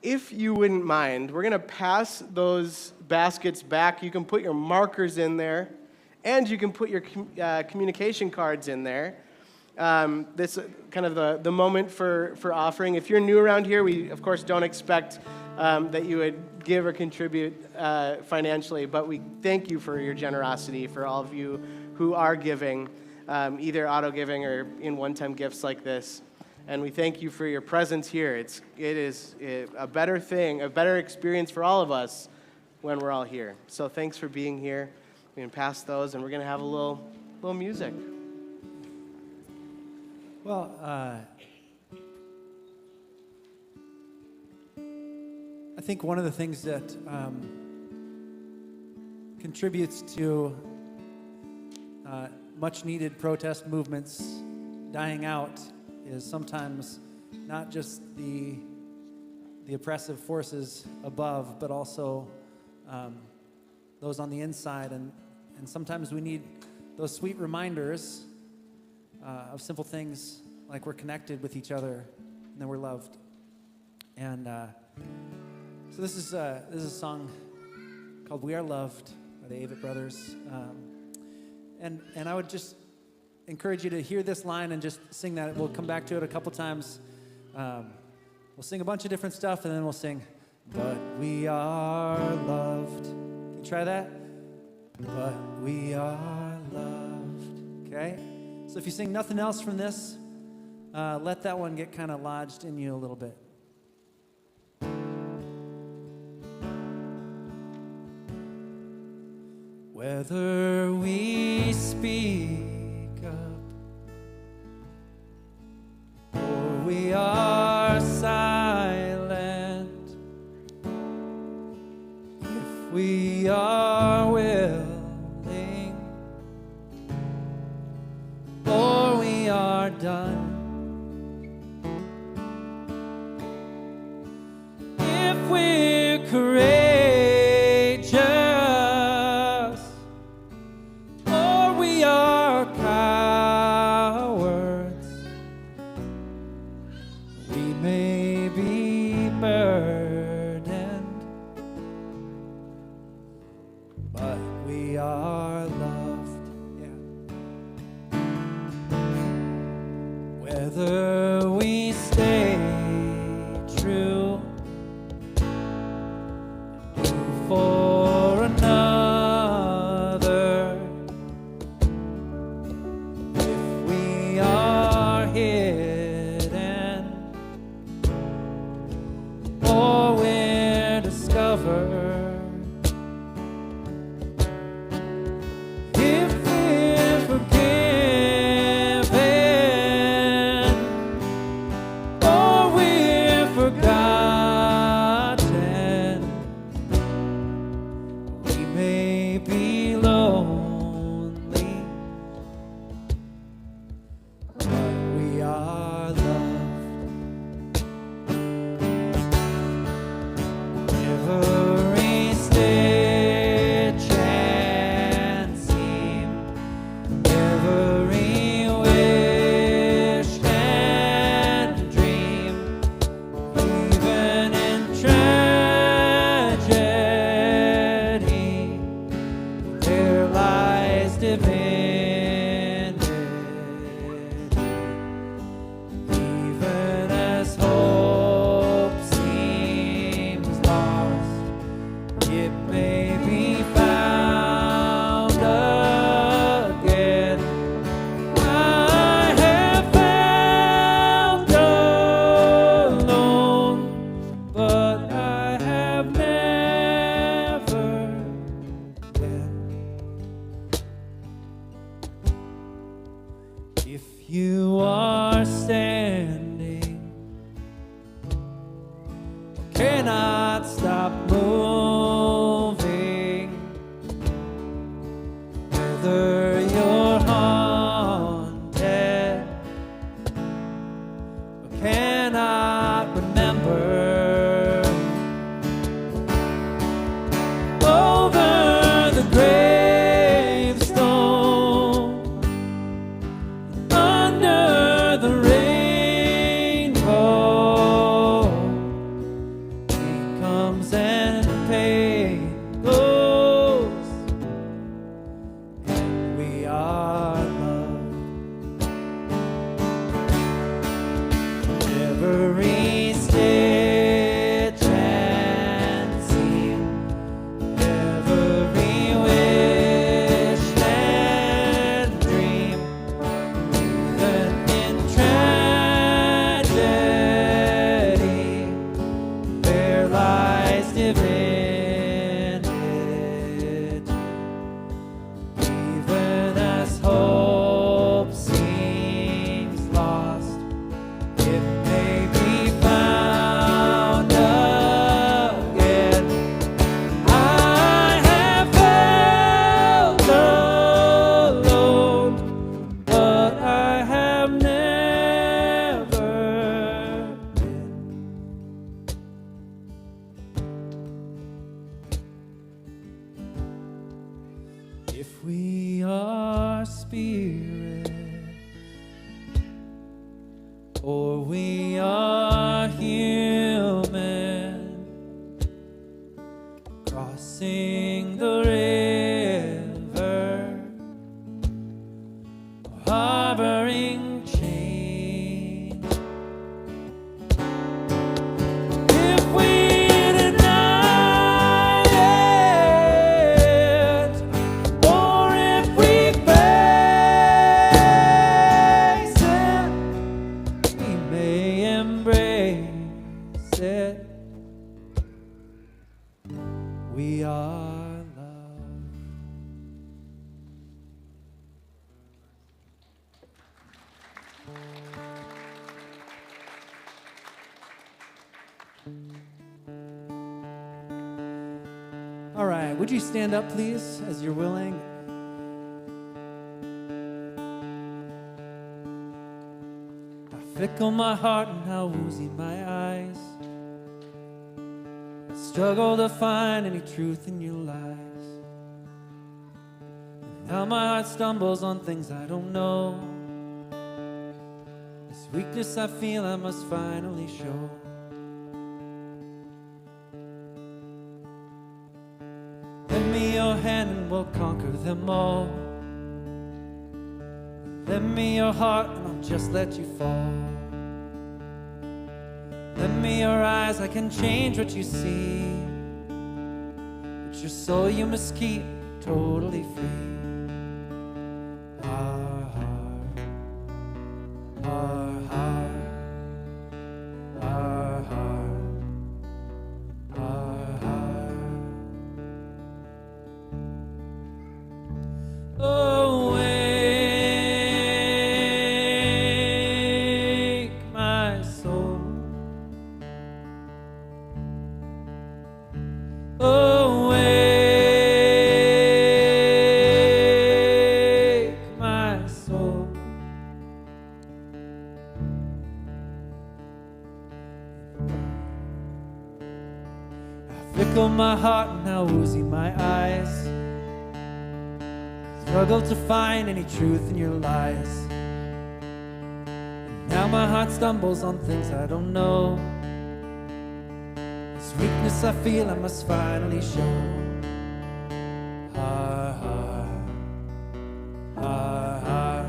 [SPEAKER 9] If you wouldn't mind, we're going to pass those baskets back. You can put your markers in there, and you can put your communication cards in there. This is kind of the moment for offering. If you're new around here, we, of course, don't expect that you would give or contribute financially, but we thank you for your generosity, for all of you who are giving, either auto-giving or in one-time gifts like this. And we thank you for your presence here. It is a better thing, a better experience for all of us when we're all here. So thanks for being here. We can pass those, and we're going to have a little music.
[SPEAKER 5] Well, I think one of the things that contributes to much-needed protest movements dying out is sometimes not just the oppressive forces above, but also those on the inside. And sometimes we need those sweet reminders of simple things like we're connected with each other and that we're loved. And so this is a song called "We Are Loved" by the Avett Brothers. And I would just encourage you to hear this line and just sing that. We'll come back to it a couple times. We'll sing a bunch of different stuff, and then we'll sing, "But we are loved." Can you try that? But we are loved. Okay? So if you sing nothing else from this, let that one get kind of lodged in you a little bit. Whether we speak or we are silent, if we are willing or we are done, whether we stay true for another, if we are hidden or we're discovered, if we're forgiven or we're forgotten, we may be lonely, but we are loved. Every stitch and seam, every wish and dream, even in tragedy, there lies divinity. Even as hope seems lost, it may be found again. I have found alone, but I have never been. If you are standing, cannot stop moving, whether you're haunted or cannot remember, over the gravestone, under the rainbow, pain comes and pain goes, and we are loved. Every stitch and seam, every wish and dream, even in tragedy, there lies divinity. Even as hope seems lost, it may be found again. I have felt alone, but I have never been. If we are spirit or we are human, crossing the river, or harboring change, if we deny it, or if we face it, we may embrace it. We are loved. All right, would you stand up, please, as you're willing? How fickle my heart and how woozy my eyes. I struggle to find any truth in your lies. And now my heart stumbles on things I don't know. This weakness I feel I must finally show. Lend me your hand and we'll conquer them all. Lend me your heart and I'll just let you fall. Lend me your eyes, I can change what you see. But your soul you must keep totally free. Our heart, our heart, our heart, our heart. Awake, my soul. Awake, my soul. How fickle my heart and how woozy my eyes. Struggle to find any truth in your lies. And now my heart stumbles on things I don't know. This weakness I feel I must finally show. Our heart, our heart,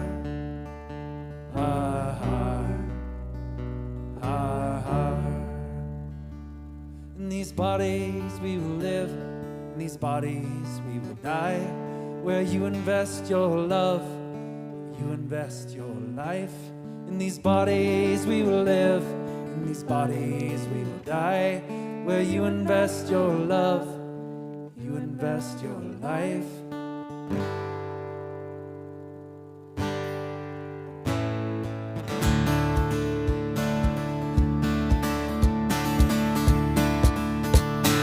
[SPEAKER 5] our heart, our heart. In these bodies we will live, in these bodies we will die. Where you invest your love, you invest your life. In these bodies we will live, in these bodies we will die. Where you invest your love, you invest your life.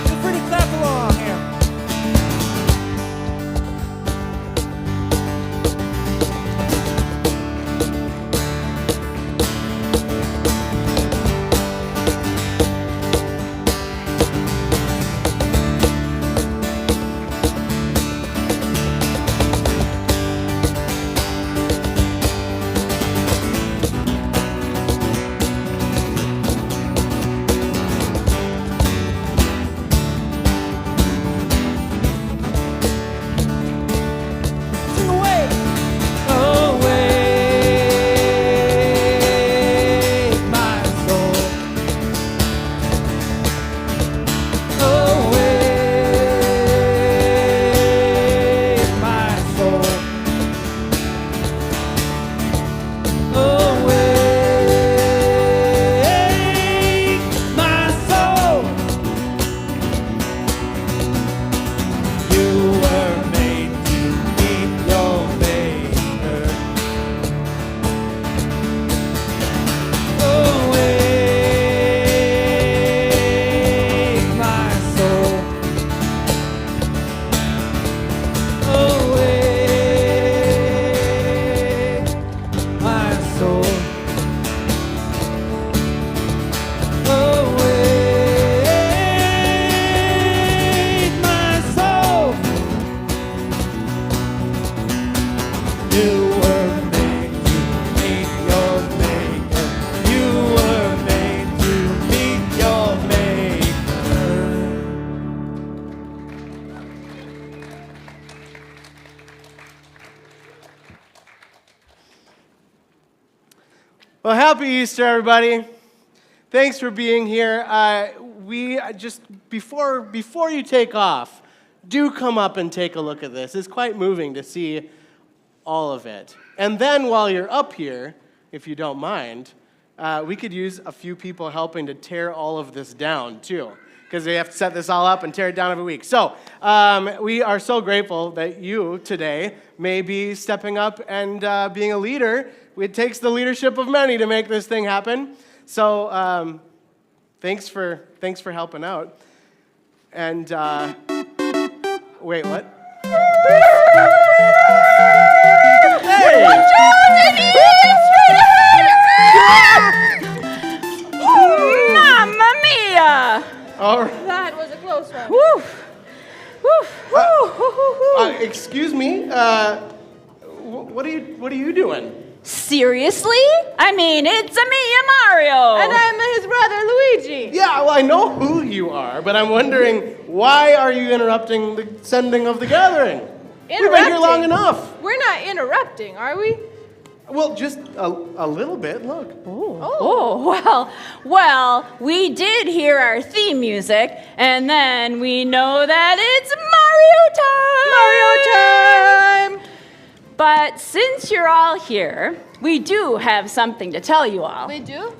[SPEAKER 5] Feel free to clap along here.
[SPEAKER 9] Well, happy Easter, everybody. Thanks for being here. We just, before you take off, do come up and take a look at this. It's quite moving to see all of it. And then while you're up here, if you don't mind, we could use a few people helping to tear all of this down, too, because they have to set this all up and tear it down every week. So we are so grateful that you today may be stepping up and being a leader. It takes the leadership of many to make this thing happen. So thanks for helping out. And wait, what? Hey!
[SPEAKER 2] Mamma mia!
[SPEAKER 9] All right.
[SPEAKER 3] That was a close one.
[SPEAKER 2] Woo! Woo!
[SPEAKER 9] Excuse me. What are you doing?
[SPEAKER 2] Seriously? I mean, it's a me, Mario.
[SPEAKER 3] And I'm his brother, Luigi.
[SPEAKER 9] Yeah, well, I know who you are, but I'm wondering, why are you interrupting the sending of the gathering? We've been here long enough.
[SPEAKER 3] We're not interrupting, are we?
[SPEAKER 9] Well, just a little bit. Look.
[SPEAKER 2] Oh, well, we did hear our theme music, and then we know that it's Mario time! But since you're all here, we do have something to tell you all.
[SPEAKER 10] We do?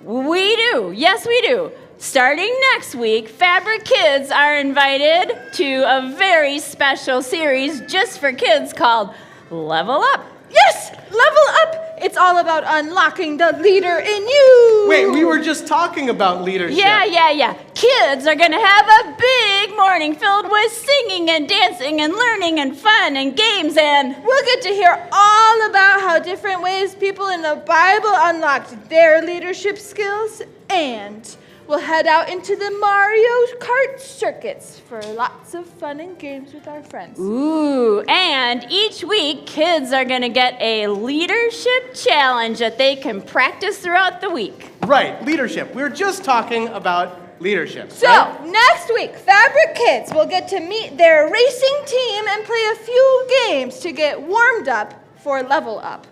[SPEAKER 2] We do. Yes, we do. Starting next week, Fabric Kids are invited to a very special series just for kids called Level Up.
[SPEAKER 3] Yes! Level up! It's all about unlocking the leader in you!
[SPEAKER 9] Wait, we were just talking about leadership.
[SPEAKER 2] Yeah. Kids are going to have a big morning filled with singing and dancing and learning and fun and games and...
[SPEAKER 3] We'll get to hear all about how different ways people in the Bible unlocked their leadership skills, and we'll head out into the Mario Kart circuits for lots of fun and games with our friends.
[SPEAKER 2] Ooh, and each week, kids are going to get a leadership challenge that they can practice throughout the week.
[SPEAKER 9] Right, leadership. We were just talking about leadership.
[SPEAKER 3] So,
[SPEAKER 9] right?
[SPEAKER 3] next week, Fabric Kids will get to meet their racing team and play a few games to get warmed up for Level Up.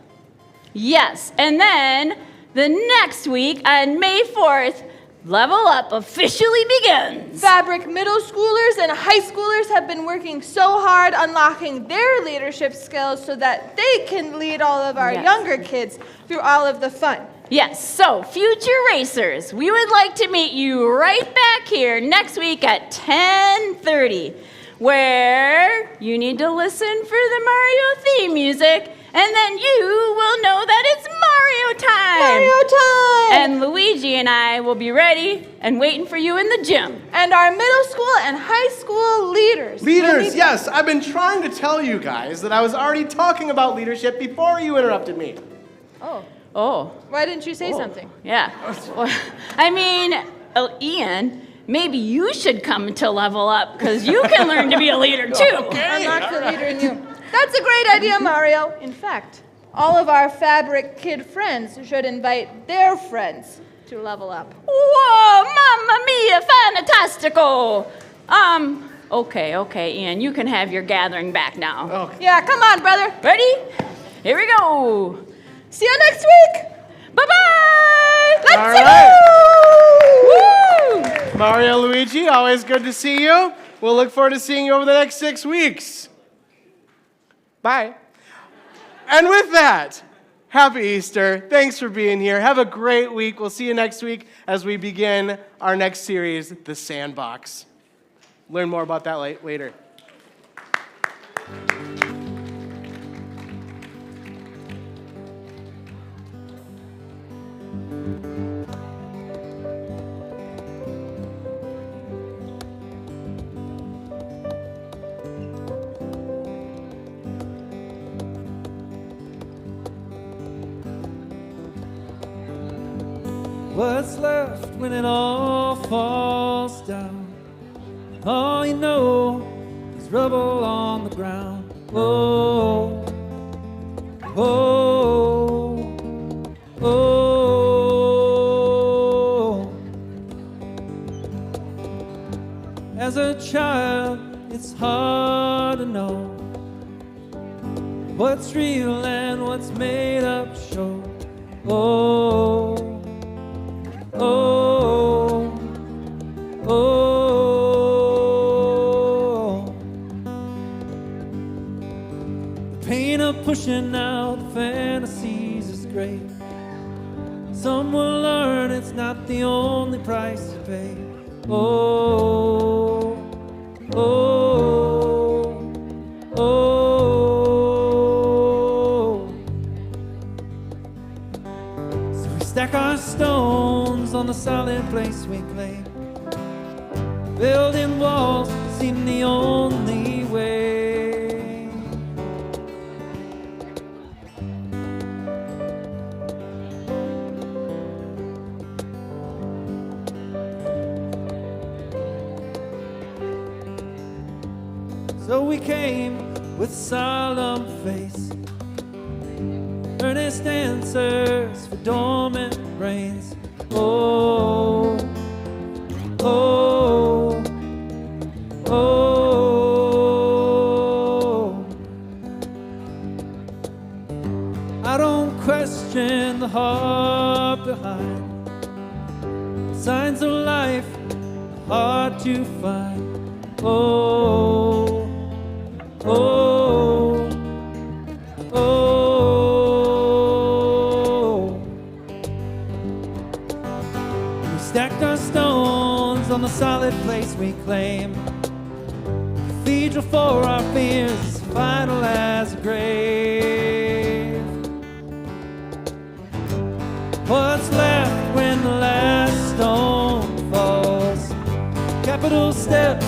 [SPEAKER 2] Yes, and then the next week on May 4th, Level Up officially begins.
[SPEAKER 3] Fabric middle schoolers and high schoolers have been working so hard unlocking their leadership skills so that they can lead all of our younger kids through all of the fun.
[SPEAKER 2] Yes, so future racers, we would like to meet you right back here next week at 10:30, where you need to listen for the Mario theme music, and then you will know that it's Mario time!
[SPEAKER 3] Mario time!
[SPEAKER 2] And Luigi and I will be ready and waiting for you in the gym.
[SPEAKER 3] And our middle school and high school leaders.
[SPEAKER 9] Leaders, yes. I've been trying to tell you guys that I was already talking about leadership before you interrupted me.
[SPEAKER 2] Oh.
[SPEAKER 3] Why didn't you say something?
[SPEAKER 2] Yeah. Well, I mean, Ian, maybe you should come to Level Up, because you can learn to be a leader too.
[SPEAKER 3] Unlock the leader in you. That's a great idea, Mario. In fact, all of our Fabric Kid friends should invite their friends to Level Up.
[SPEAKER 2] Whoa, mamma mia, fantastico! Okay, Ian, you can have your gathering back now.
[SPEAKER 9] Okay.
[SPEAKER 3] Yeah, come on, brother.
[SPEAKER 2] Ready? Here we go.
[SPEAKER 3] See you next week.
[SPEAKER 2] Bye-bye!
[SPEAKER 3] Let's
[SPEAKER 9] go! Woo! Mario, Luigi, always good to see you. We'll look forward to seeing you over the next 6 weeks. Bye. And with that, happy Easter. Thanks for being here. Have a great week. We'll see you next week as we begin our next series, The Sandbox. Learn more about that later.
[SPEAKER 5] What's left when it all falls down? All you know is rubble on the ground. Oh, oh, oh. As a child, it's hard to know what's real and what's made up show. Oh, oh, oh. The pain of pushing out the fantasies is great. Some will learn it's not the only price to pay. Oh, oh, oh. So we stack our stones on the solid place we claim. Building walls seem the only way. So we came with solemn face, earnest answers for dormant brains. Oh, oh, oh. I I don't question the heart behind. Signs of life are hard to find. Oh, oh, oh. We stacked our stones on the solid place we claim. Cathedral for our fears, final as a grave. What's left when the last stone falls? Capitol steps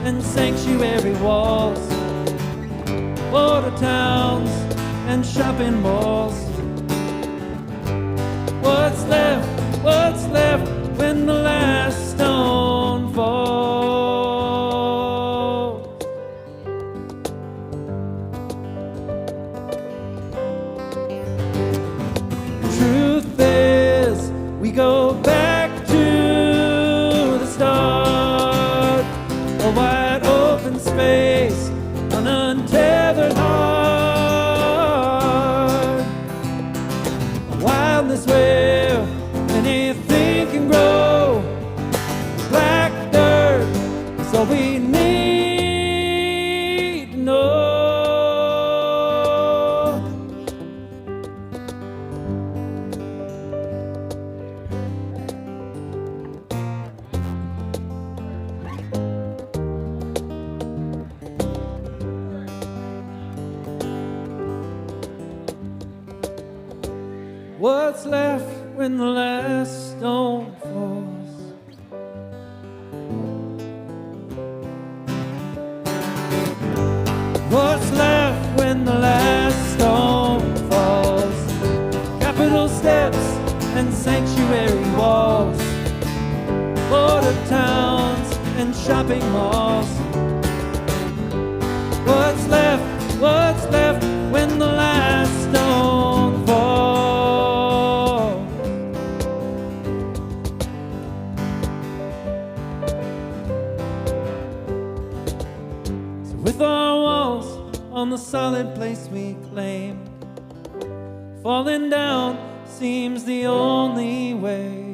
[SPEAKER 5] and sanctuary walls, border towns and shopping malls. What's left when the last stone falls? Truth is, we go back to the start, a wide open space, an untethered heart, a wildness where anything can grow, black dirt, so we need to know. What's left when the last stone falls? What's left when the last stone falls? Capitol steps and sanctuary walls, border towns and shopping malls. What's left when the last stone falls? So with our walls on the solid place we claim, falling down seems the only way.